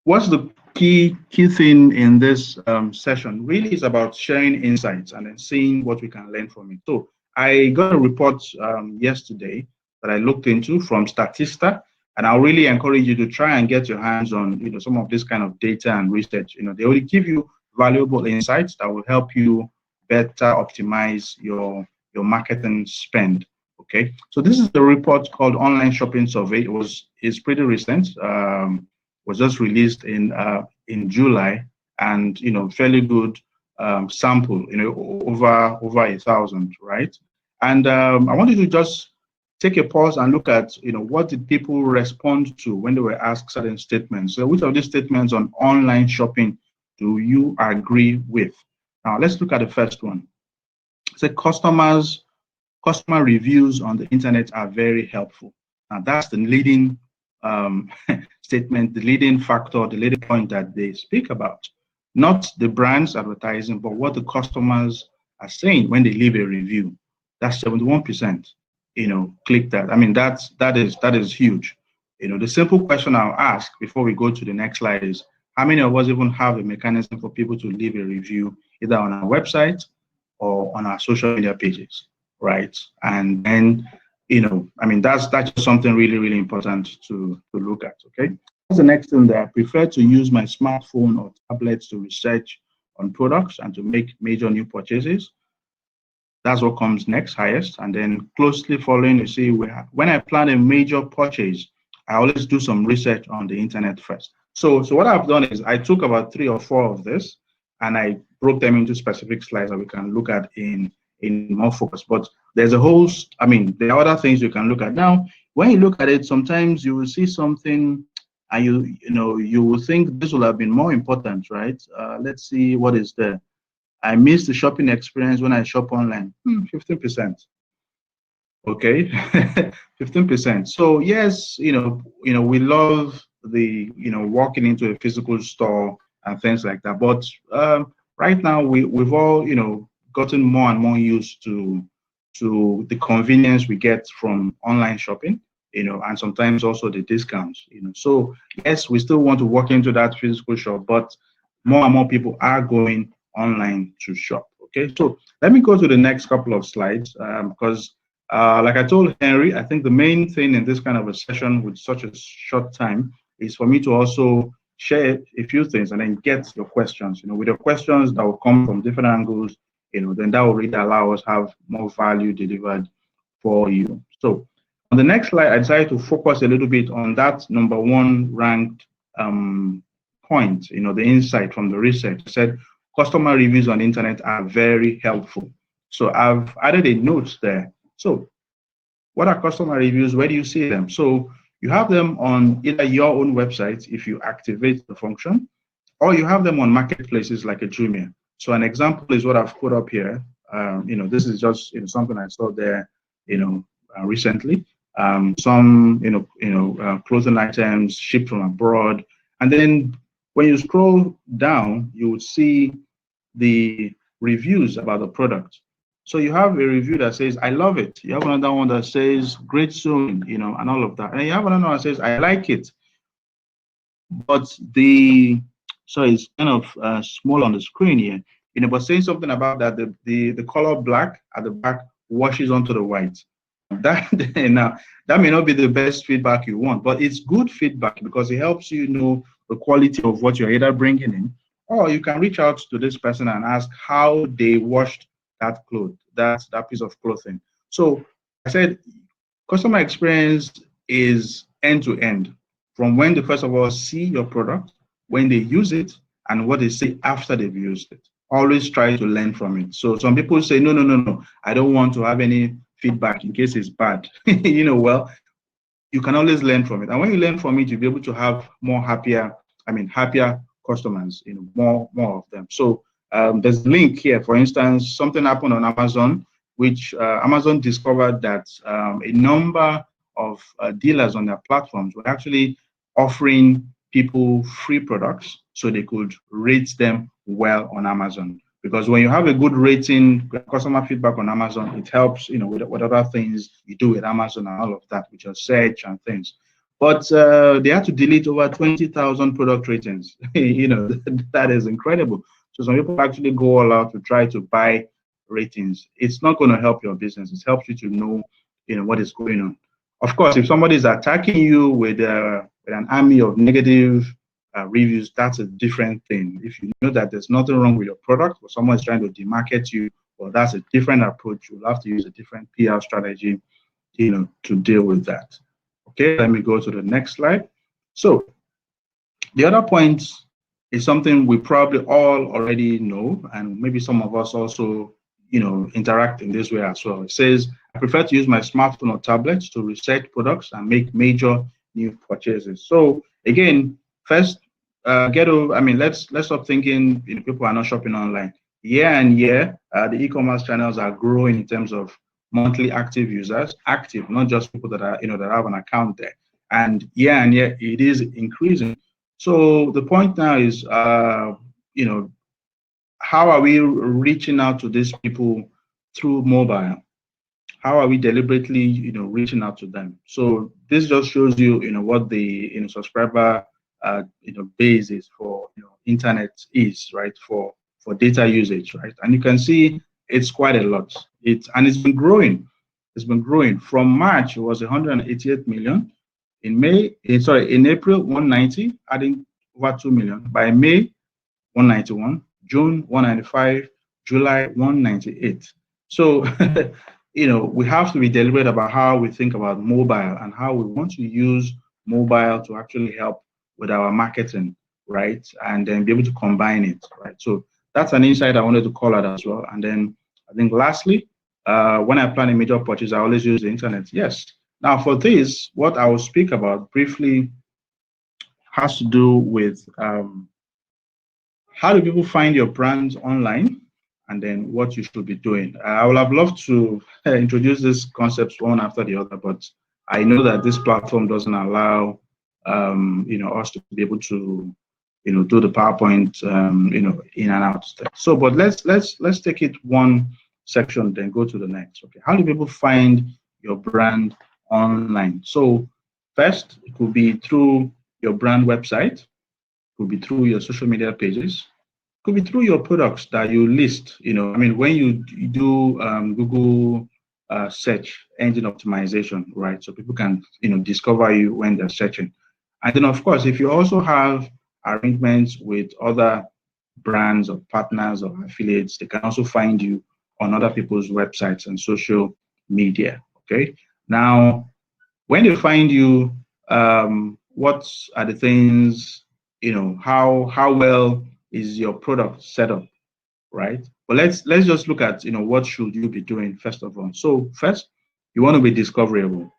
what's the key thing in this session? Really is about sharing insights and then seeing what we can learn from it. So I got a report yesterday that I looked into from Statista, and I'll really encourage you to try and get your hands on some of this kind of data and research. They will give you valuable insights that will help you better optimize your marketing spend. Okay, so this is the report called Online Shopping Survey. It's pretty recent. Was just released in July, and fairly good sample. Over 1,000, right? And I wanted to just take a pause and look at what did people respond to when they were asked certain statements. So which of these statements on online shopping do you agree with? Now let's look at the first one. So customer reviews on the internet are very helpful. Now that's the leading statement, the leading factor, the leading point that they speak about. Not the brand's advertising, but what the customers are saying when they leave a review. That's 71%. Click that. I mean, that is huge. The simple question I'll ask before we go to the next slide is, how many of us even have a mechanism for people to leave a review either on our website or on our social media pages, right? And then, I mean, that's just something really, really important to look at, okay? What's the next thing? That I prefer to use my smartphone or tablets to research on products and to make major new purchases. That's what comes next, highest. And then closely following, you see, when I plan a major purchase, I always do some research on the internet first. So what I've done is I took about 3 or 4 of this, and I broke them into specific slides that we can look at in more focus. But there's a whole, I mean, there are other things you can look at. Now, when you look at it, sometimes you will see something and you will think this will have been more important, right? Let's see what is there. I miss the shopping experience when I shop online. 15%. Okay, 15%. So yes, we love the walking into a physical store and things like that. But right now we've all gotten more and more used to the convenience we get from online shopping, and sometimes also the discounts. So yes, we still want to walk into that physical shop, but more and more people are going online to shop. Okay, so let me go to the next couple of slides because like I told Henry, I think the main thing in this kind of a session with such a short time is for me to also share a few things and then get your questions. With your questions that will come from different angles, then that will really allow us to have more value delivered for you. So on the next slide, I decided to focus a little bit on that #1 ranked point, the insight from the research. I said customer reviews on the internet are very helpful. So I've added a note there. So what are customer reviews? Where do you see them? So you have them on either your own website if you activate the function, or you have them on marketplaces like a Jumia. So an example is what I've put up here. This is just something I saw there, recently. Some clothing items shipped from abroad, and then when you scroll down, you would see the reviews about the product. So you have a review that says, I love it. You have another one that says, great sewing, you know, and all of that. And you have another one that says, I like it. But so it's kind of small on the screen here, you know, but saying something about that, the color black at the back washes onto the white. That now that may not be the best feedback you want, but it's good feedback because it helps you know the quality of what you're either bringing in, or you can reach out to this person and ask how they washed that cloth, that piece of clothing. So I said customer experience is end to end, from when they first of all see your product, when they use it, and what they say after they've used it. Always try to learn from it. So some people say, no, no, no, no, I don't want to have any feedback in case it's bad. You know, well, you can always learn from it. And when you learn from it, you'll be able to have happier customers, you know, more of them. So there's a link here. For instance, something happened on Amazon, which Amazon discovered that a number of dealers on their platforms were actually offering people free products so they could rate them well on Amazon. Because when you have a good rating, customer feedback on Amazon, it helps, you know, with other things you do with Amazon and all of that, with your search and things. But they had to delete over 20,000 product ratings. You know, that is incredible. So some people actually go all out to try to buy ratings. It's not going to help your business. It helps you to know, you know, what is going on. Of course, if somebody is attacking you with an army of negative reviews, that's a different thing. If you know that there's nothing wrong with your product, or someone is trying to demarket you, well, that's a different approach. You'll have to use a different PR strategy, you know, to deal with that. Okay, let me go to the next slide. So the other point is something we probably all already know, and maybe some of us also, you know, interact in this way as well. It says, I prefer to use my smartphone or tablet to research products and make major new purchases. So again, first, let's stop thinking, you know, people are not shopping online. Year and year, the e-commerce channels are growing in terms of monthly active users, active, not just people that are, you know, that have an account there. And year and year, it is increasing. So the point now is, you know, how are we reaching out to these people through mobile? How are we deliberately, you know, reaching out to them? So this just shows you, you know, what the, you know, subscriber, you know, base is for, you know, internet is, right, for data usage, right? And you can see it's quite a lot. It's been growing. It's been growing. From March, it was 188 million. In April, 190, adding over 2 million. By May, 191, June, 195, July, 198. So, you know, we have to be deliberate about how we think about mobile and how we want to use mobile to actually help with our marketing, right? And then be able to combine it, right? So that's an insight I wanted to call out as well. And then I think lastly, when I plan a major purchase, I always use the internet. Yes. Now for this, what I will speak about briefly has to do with how do people find your brands online, and then what you should be doing. I would have loved to introduce these concepts one after the other, but I know that this platform doesn't allow you know, us to be able to, you know, do the PowerPoint you know, in and out. So, but let's take it one section, then go to the next. Okay, how do people find your brand online? So first, it could be through your brand website, could be through your social media pages, could be through your products that you list. You know, I mean, when you do Google search engine optimization, right? So people can, you know, discover you when they're searching. And then, of course, if you also have arrangements with other brands or partners or affiliates, they can also find you on other people's websites and social media. Okay. Now, when they find you, what are the things, you know, how well is your product set up, right? But let's just look at, you know, what should you be doing first of all. So first, you want to be discoverable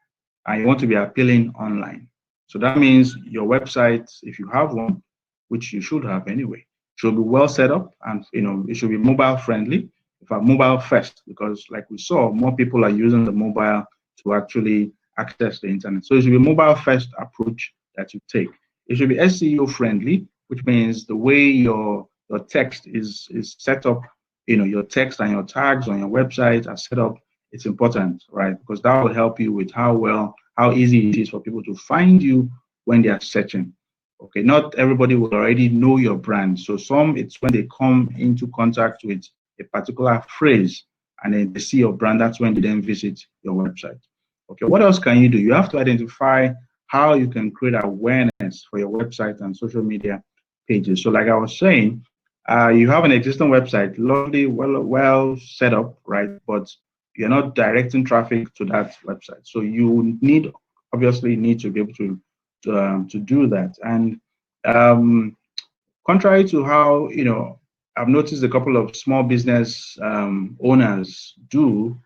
and you want to be appealing online. So that means your website, if you have one, which you should have anyway, should be well set up, and, you know, it should be mobile friendly. In fact, mobile first, because like we saw, more people are using the mobile to actually access the internet. So it should be a mobile first approach that you take. It should be SEO friendly, which means the way your text is set up your text and your tags on your website are set up, it's important, right? Because that will help you with how easy it is for people to find you when they are searching. Okay, not everybody will already know your brand. So it's when they come into contact with a particular phrase and then they see your brand, that's when they then visit your website. Okay, what else can you do? You have to identify how you can create awareness for your website and social media pages. So like I was saying, you have an existing website, lovely, well set up, right? But you're not directing traffic to that website. So you obviously need to be able to do that. And contrary to how I've noticed a couple of small business owners do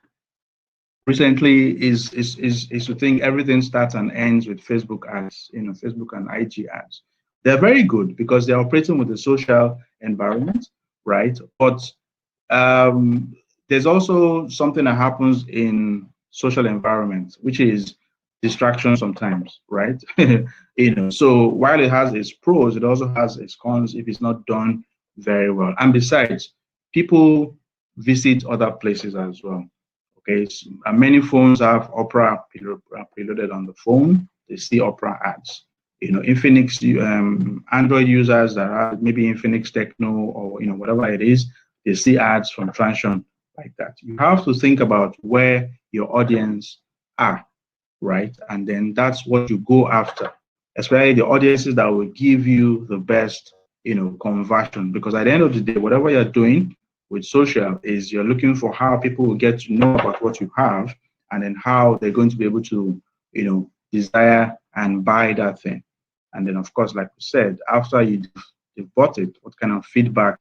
recently is to think everything starts and ends with Facebook ads, Facebook and IG ads. They're very good because they're operating with a social environment, right? But there's also something that happens in social environments, which is distraction sometimes, right? So while it has its pros, it also has its cons if it's not done very well. And besides, people visit other places as well. Okay, so, many phones have Opera preloaded on the phone. They see Opera ads. Infinix Android users that are maybe Infinix Techno or whatever it is, they see ads from Transsion like that. You have to think about where your audience are, right? And then that's what you go after, especially the audiences that will give you the best, conversion. Because at the end of the day, whatever you're doing with social is you're looking for how people will get to know about what you have, and then how they're going to be able to, desire and buy that thing. And then, of course, like we said, after you've bought it, what kind of feedback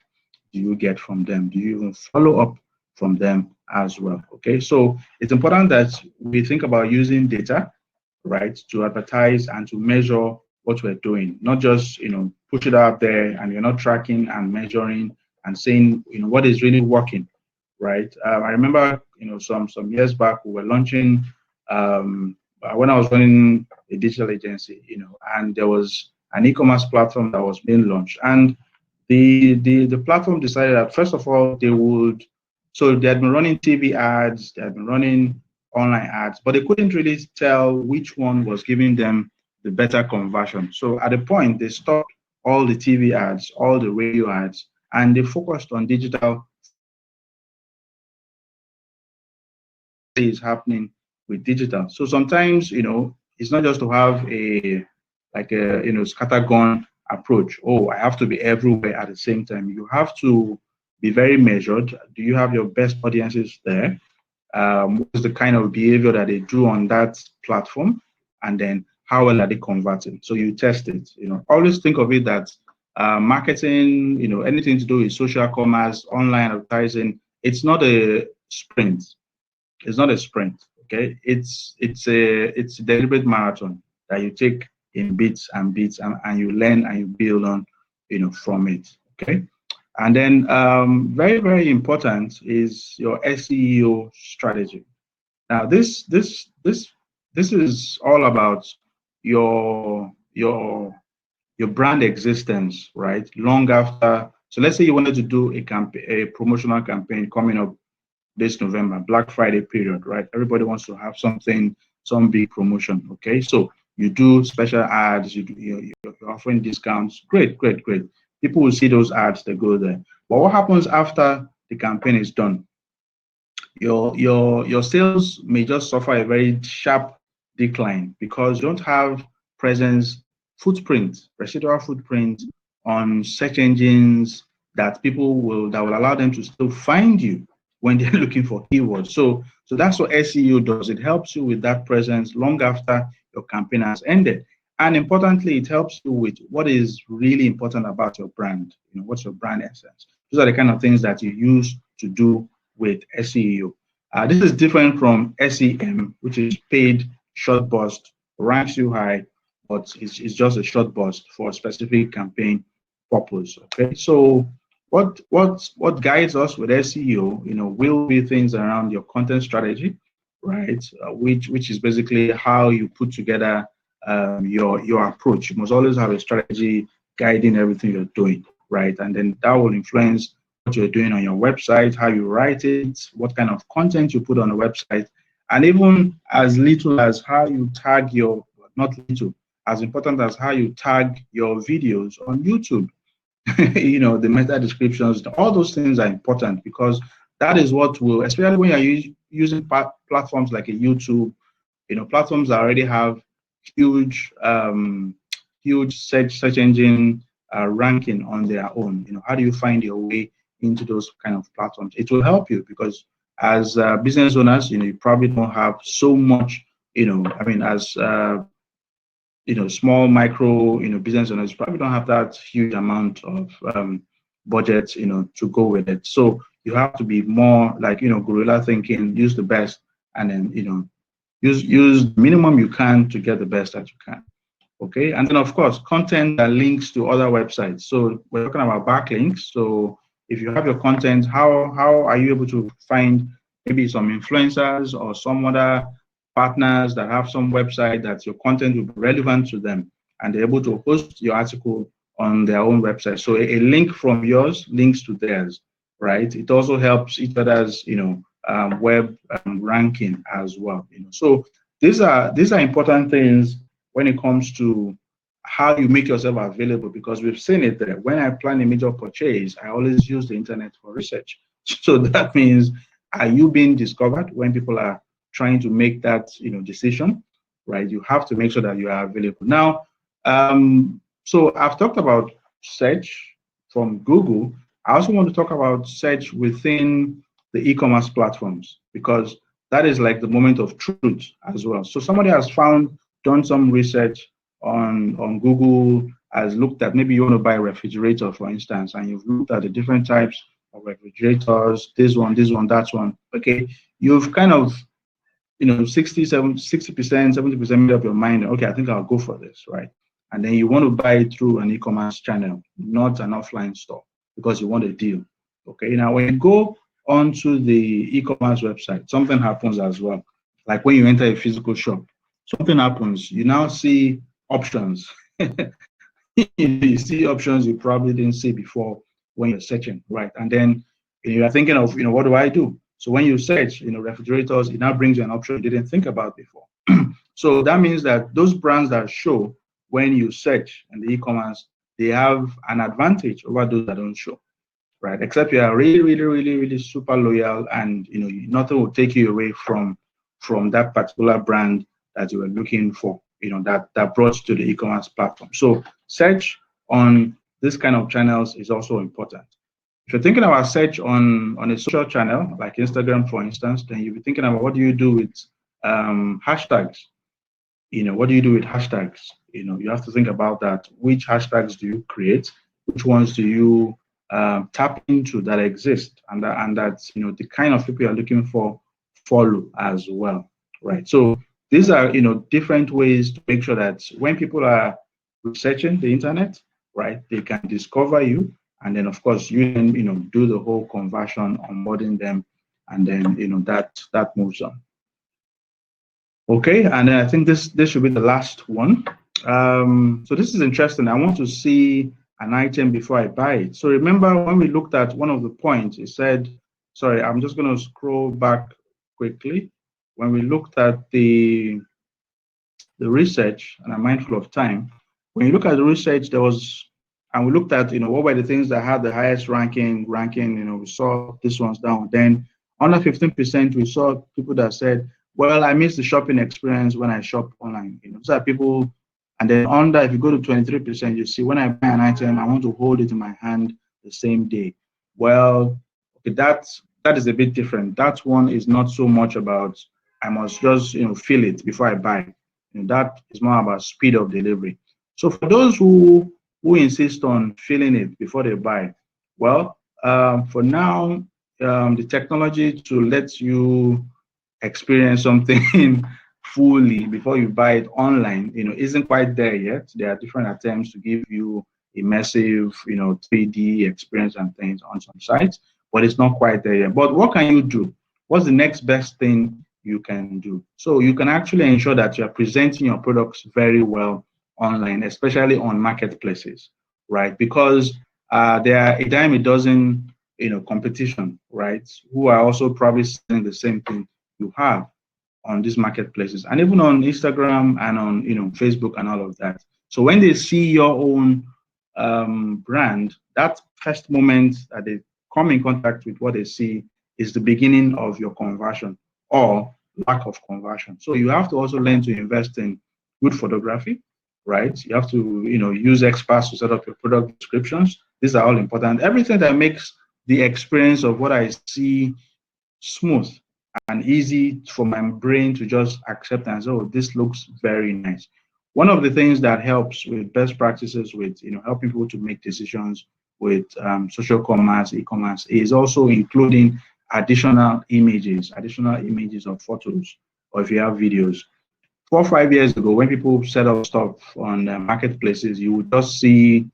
do you get from them? Do you even follow up from them as well? Okay, so it's important that we think about using data, right, to advertise and to measure what we're doing, not just push it out there and you're not tracking and measuring and saying what is really working, right? I remember some years back we were launching when I was running a digital agency, and there was an e-commerce platform that was being launched, and the platform decided that first of all they had been running TV ads, they had been running online ads, but they couldn't really tell which one was giving them the better conversion. So at the point, they stopped all the TV ads, all the radio ads, and they focused on digital. Is happening with digital. So sometimes, it's not just to have a scattergun approach. Oh, I have to be everywhere at the same time. You have to be very measured. Do you have your best audiences there? What's the kind of behavior that they do on that platform? And then how well are they converting? So you test it. Always think of it that marketing, anything to do with social commerce, online advertising, it's not a sprint. It's not a sprint. Okay, it's a deliberate marathon that you take in bits and bits, and you learn and you build on from it. Okay. And then very, very important is your SEO strategy. Now, this is all about your brand existence, right? Long after. So let's say you wanted to do a promotional campaign coming up this November, Black Friday period, right? Everybody wants to have some big promotion. Okay, so you do special ads, you're offering discounts. Great. People will see those ads, they go there. But what happens after the campaign is done? Your sales may just suffer a very sharp decline because you don't have residual footprint on search engines that will allow them to still find you when they're looking for keywords. So that's what SEO does. It helps you with that presence long after your campaign has ended. And importantly, it helps you with what is really important about your brand. What's your brand essence? Those are the kind of things that you use to do with SEO. This is different from SEM, which is paid short burst, ranks you high, but it's just a short burst for a specific campaign purpose. Okay, so what guides us with SEO, will be things around your content strategy, right? Which is basically how you put together your approach. You must always have a strategy guiding everything you're doing, right? And then that will influence what you're doing on your website, how you write it, what kind of content you put on the website, and even as little as how you tag your, not little, as important as how you tag your videos on YouTube. The meta descriptions, all those things are important because that is what will, especially when you're using platforms like a YouTube, platforms that already have huge, huge search engine ranking on their own. How do you find your way into those kind of platforms? It will help you because as business owners, you probably don't have so much, as small micro, business owners probably don't have that huge amount of budget, to go with it. So you have to be more like, guerrilla thinking, use the best, and then, use the minimum you can to get the best that you can. Okay, and then of course, content that links to other websites. So we're talking about backlinks. So if you have your content, how are you able to find maybe some influencers or some other partners that have some website that your content will be relevant to them, and they're able to host your article on their own website. So a link from yours links to theirs, right? It also helps each other's, web ranking as well. So these are important things when it comes to how you make yourself available, because we've seen it there. When I plan a major purchase, I always use the internet for research. So that means, are you being discovered when people are trying to make that decision, right? You have to make sure that you are available. Now, so I've talked about search from Google. I also want to talk about search within the e-commerce platforms, because that is like the moment of truth as well. So somebody has done some research on Google, has looked at, maybe you want to buy a refrigerator, for instance, and you've looked at the different types of refrigerators, this one, that one. Okay, you've kind of 60%, 70% made up your mind. Okay, I think I'll go for this, right? And then you want to buy it through an e-commerce channel, not an offline store, because you want a deal. Okay, now when you go onto the e-commerce website, something happens as well. Like when you enter a physical shop, something happens. You now see options. You see options you probably didn't see before when you're searching, right? And then you're thinking of, what do I do? So when you search, refrigerators, it now brings you an option you didn't think about before. So that means that those brands that show when you search in the e-commerce, they have an advantage over those that don't show, right? Except you are really, really, really, really super loyal, and nothing will take you away from that particular brand that you were looking for, that brought you to the e-commerce platform. So search on this kind of channels is also important. If you're thinking about search on a social channel like Instagram, for instance, then you'll be thinking about what do you do with hashtags. What do you do with hashtags? You have to think about that. Which hashtags do you create? Which ones do you tap into that exist, and that's the kind of people you're looking for follow as well, right? So these are different ways to make sure that when people are researching the internet, right, they can discover you, and then of course you can do the whole conversion, onboarding them, and then that moves on. Okay, and then I think this should be the last one. So this is interesting. I want to see an item before I buy it. So remember when we looked at one of the points, it said, sorry, I'm just going to scroll back quickly. When we looked at the research, and I'm mindful of time, when you look at the research, there was, and we looked at, what were the things that had the highest ranking, we saw this one's down. Then under 15%, we saw people that said, well, I miss the shopping experience when I shop online. Those are people. And then under, if you go to 23%, you see when I buy an item, I want to hold it in my hand the same day. Well, okay, that is a bit different. That one is not so much about I must just feel it before I buy. That is more about speed of delivery. So for those who insist on feeling it before they buy, well, for now, the technology to let you experience something fully before you buy it online, isn't quite there yet. There are different attempts to give you immersive, 3D experience and things on some sites, but it's not quite there yet. But what can you do? What's the next best thing you can do? So you can actually ensure that you're presenting your products very well online, especially on marketplaces, right? Because they are a dime a dozen competition, right? Who are also probably selling the same thing you have on these marketplaces, and even on Instagram and on Facebook and all of that. So when they see your own brand, that first moment that they come in contact with what they see is the beginning of your conversion or lack of conversion. So you have to also learn to invest in good photography, right? You have to use experts to set up your product descriptions. These are all important. Everything that makes the experience of what I see smooth and easy for my brain to just accept and say, oh, this looks very nice. One of the things that helps with best practices with help people to make decisions with social commerce, e-commerce, is also including additional images of photos, or if you have videos. 4 or 5 years ago, when people set up stuff on marketplaces, you would just see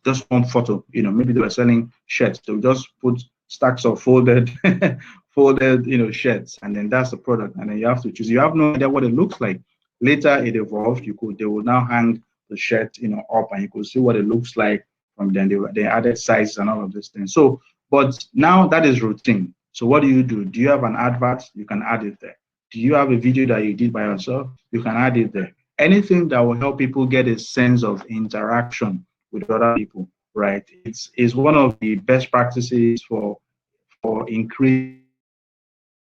just one photo. Maybe they were selling shirts. They would just put stacks of folded shirts, and then that's the product. And then you have to choose. You have no idea what it looks like. Later, it evolved. They would now hang the shirt up, and you could see what it looks like from then. They added sizes and all of these things. So, but now that is routine. So what do? Do you have an advert? You can add it there. Do you have a video that you did by yourself? You can add it there. Anything that will help people get a sense of interaction with other people, right? It's one of the best practices for increase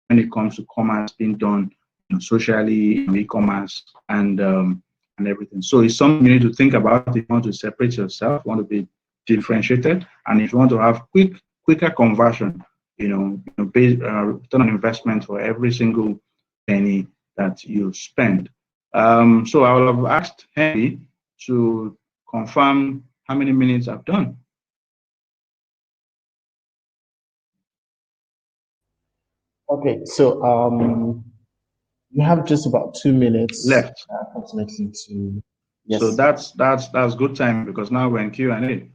when it comes to commerce being done socially, e-commerce, and everything. So it's something you need to think about if you want to separate yourself, want to be differentiated, and if you want to have quicker conversion, based return on investment for every single penny that you spend. So I will have asked Henry to confirm how many minutes I've done. Okay, so you have just about 2 minutes left, approximately to. Yes. So that's good time, because now we're in Q&A.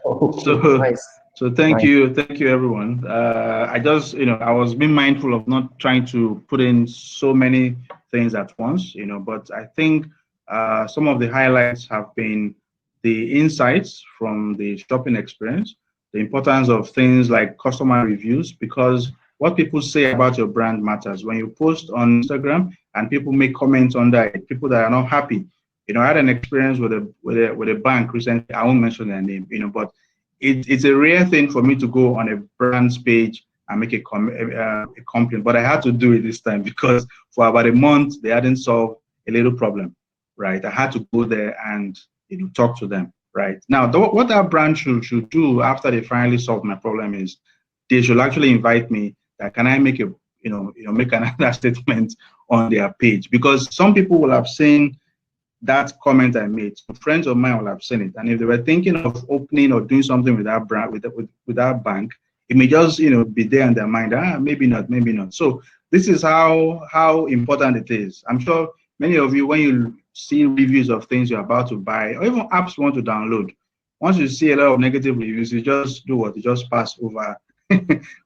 Oh, So nice. So thank you everyone. I just I was being mindful of not trying to put in so many things at once, but I think some of the highlights have been the insights from the shopping experience, the importance of things like customer reviews, because what people say about your brand matters. When you post on Instagram and people make comments under it, people that are not happy. I had an experience with a bank recently. I won't mention their name, but it's a rare thing for me to go on a brand's page and make a complaint, but I had to do it this time because for about a month they hadn't solved a little problem, right? I had to go there and talk to them, right? Now, what that brand should do after they finally solve my problem is they should actually invite me. That can I make make another statement on their page, because some people will have seen that comment I made. Some friends of mine will have seen it, and if they were thinking of opening or doing something with that brand, with that bank, it may just be there in their mind. Maybe not, maybe not. So this is how important it is. I'm sure many of you, when you see reviews of things you're about to buy, or even apps you want to download, once you see a lot of negative reviews, you just do what? You just pass over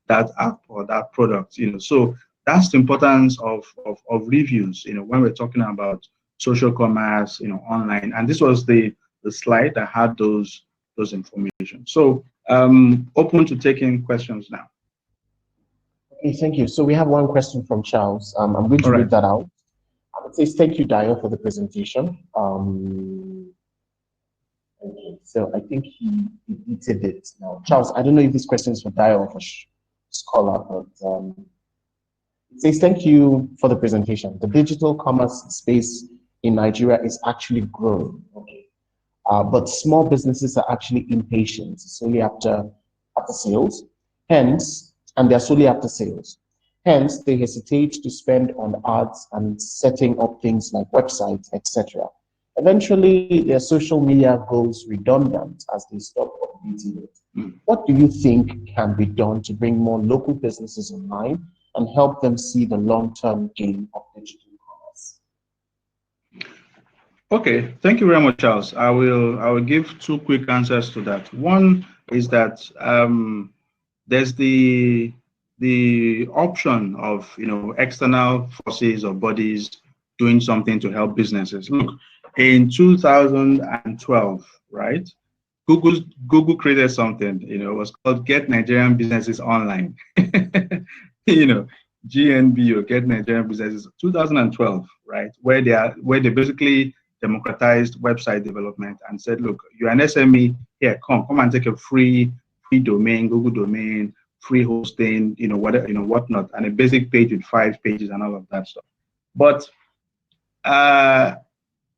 that app or that product. So that's the importance of reviews. When we're talking about social commerce, online. And this was the slide that had those information. So open to taking questions now. Okay, thank you. So we have one question from Charles. I'm going to read that out. It says, thank you, Dio, for the presentation. Okay, so I think he did it now. Charles, I don't know if this question is for Dio or for Scholar, but it says, thank you for the presentation. The digital commerce space in Nigeria is actually growing, okay. But small businesses are actually impatient, solely after sales. Hence, and they're solely after sales. Hence, they hesitate to spend on ads and setting up things like websites, etc. Eventually, their social media goes redundant as they stop updating it. What do you think can be done to bring more local businesses online and help them see the long-term gain of digital commerce? Okay, thank you very much, Charles. I will give 2 quick answers to that. One is that there's the option of external forces or bodies doing something to help businesses. Look, in 2012, right? Google created something, it was called Get Nigerian Businesses Online. you know, GNB, or Get Nigerian Businesses, 2012, right? Where they basically democratized website development and said, look, you're an SME, here, come and take a free domain, Google domain, free hosting, whatever, whatnot, and a basic page with 5 pages and all of that stuff. But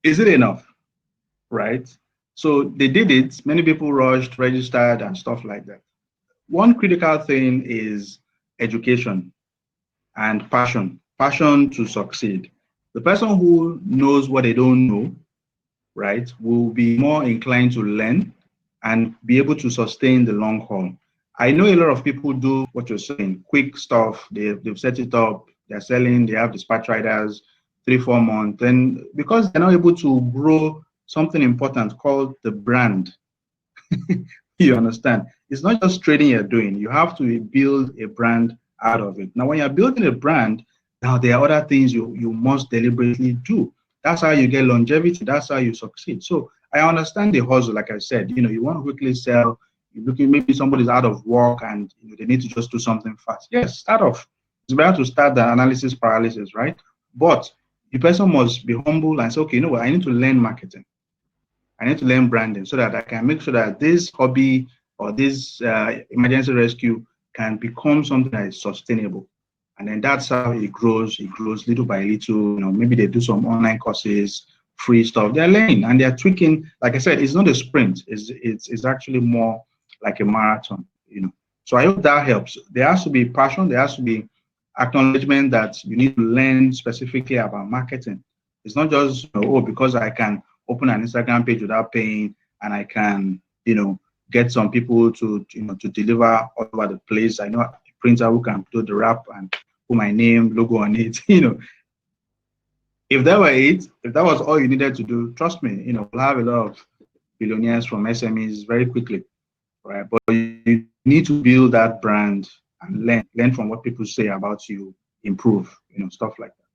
is it enough, right? So they did it. Many people rushed, registered, and stuff like that. One critical thing is education and passion to succeed. The person who knows what they don't know, right, will be more inclined to learn and be able to sustain the long haul. I know a lot of people do what you're saying, quick stuff. They've set it up, they're selling, they have dispatch riders, 3-4 months. And because they're not able to grow something important called the brand, you understand? It's not just trading you're doing. You have to build a brand out of it. Now, when you're building a brand, now there are other things you must deliberately do. That's how you get longevity. That's how you succeed. So I understand the hustle. Like I said, you want to quickly sell. You're looking, maybe somebody's out of work and they need to just do something fast. Yes, start off. It's better to start the analysis paralysis, right? But the person must be humble and say, okay, you know what? I need to learn marketing. I need to learn branding so that I can make sure that this hobby or this emergency rescue can become something that is sustainable. And then that's how it grows. It grows little by little. Maybe they do some online courses, free stuff. They're learning and they're tweaking. Like I said, it's not a sprint. It's actually more like a marathon. So I hope that helps. There has to be passion. There has to be acknowledgement that you need to learn specifically about marketing. It's not just because I can open an Instagram page without paying and I can get some people to deliver all over the place. I know a printer who can do the wrap and put my name, logo on it. If that were it, if that was all you needed to do, trust me, we'll have a lot of billionaires from SMEs very quickly, right? But you need to build that brand and learn from what people say about you, improve, stuff like that.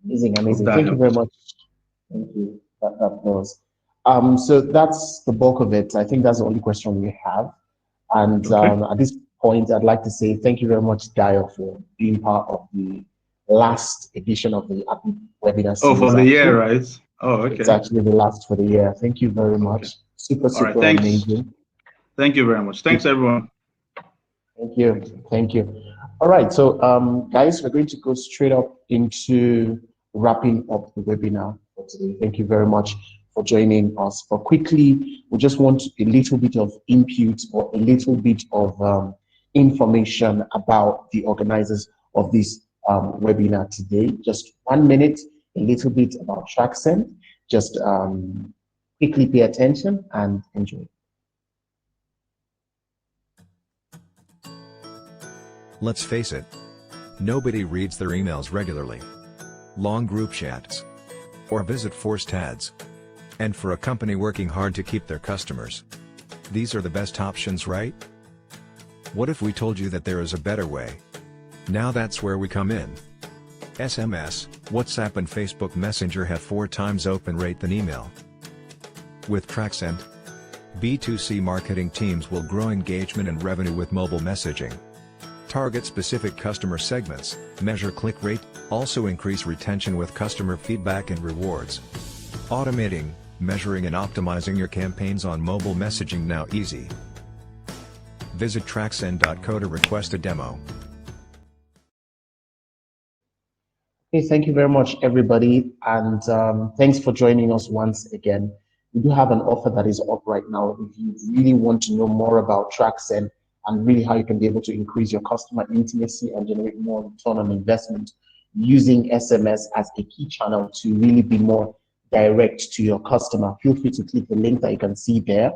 Amazing. Thank you very much. Thank you. That was. So that's the bulk of it. I think that's the only question we have. And okay. At this point, I'd like to say thank you very much, Dio, for being part of the last edition of the APID webinar series. Oh, for the year, right? Oh, okay. It's actually the last for the year. Thank you very much. Okay. Super right, amazing. Thank you very much. Thanks, everyone. Thank you. All right. So, guys, we're going to go straight up into wrapping up the webinar for today. Thank you very much for joining us. But quickly, we just want a little bit of input or a little bit of information about the organizers of this webinar today. Just 1 minute, a little bit about TrackSend. Just quickly pay attention and enjoy. Let's face it, nobody reads their emails regularly, long group chats, or visit forced ads. And for a company working hard to keep their customers, these are the best options, right? What if we told you that there is a better way? Now that's where we come in. SMS, WhatsApp and Facebook Messenger have 4 times open rate than email. With TrackSend, B2C marketing teams will grow engagement and revenue with mobile messaging. Target specific customer segments, measure click rate, also increase retention with customer feedback and rewards. Automating, measuring and optimizing your campaigns on mobile messaging now easy. Visit tracksend.co to request a demo. Okay, thank you very much, everybody, and thanks for joining us once again. We do have an offer that is up right now. If you really want to know more about TrackSend and really how you can be able to increase your customer intimacy and generate more return on investment using SMS as a key channel to really be more direct to your customer, feel free to click the link that you can see there,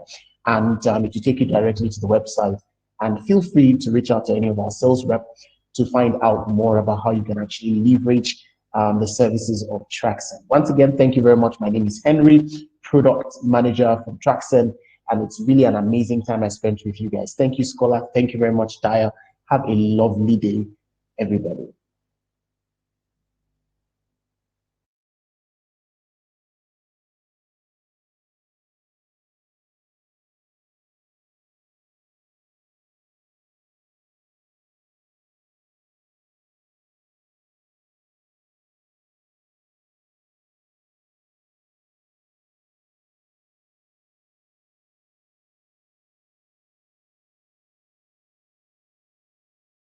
and it will take you directly to the website. And feel free to reach out to any of our sales rep to find out more about how you can actually leverage the services of TrackSend. Once again, thank you very much. My name is Henry, Product Manager from TrackSend, and it's really an amazing time I spent with you guys. Thank you, Scholar. Thank you very much, Daya. Have a lovely day, everybody.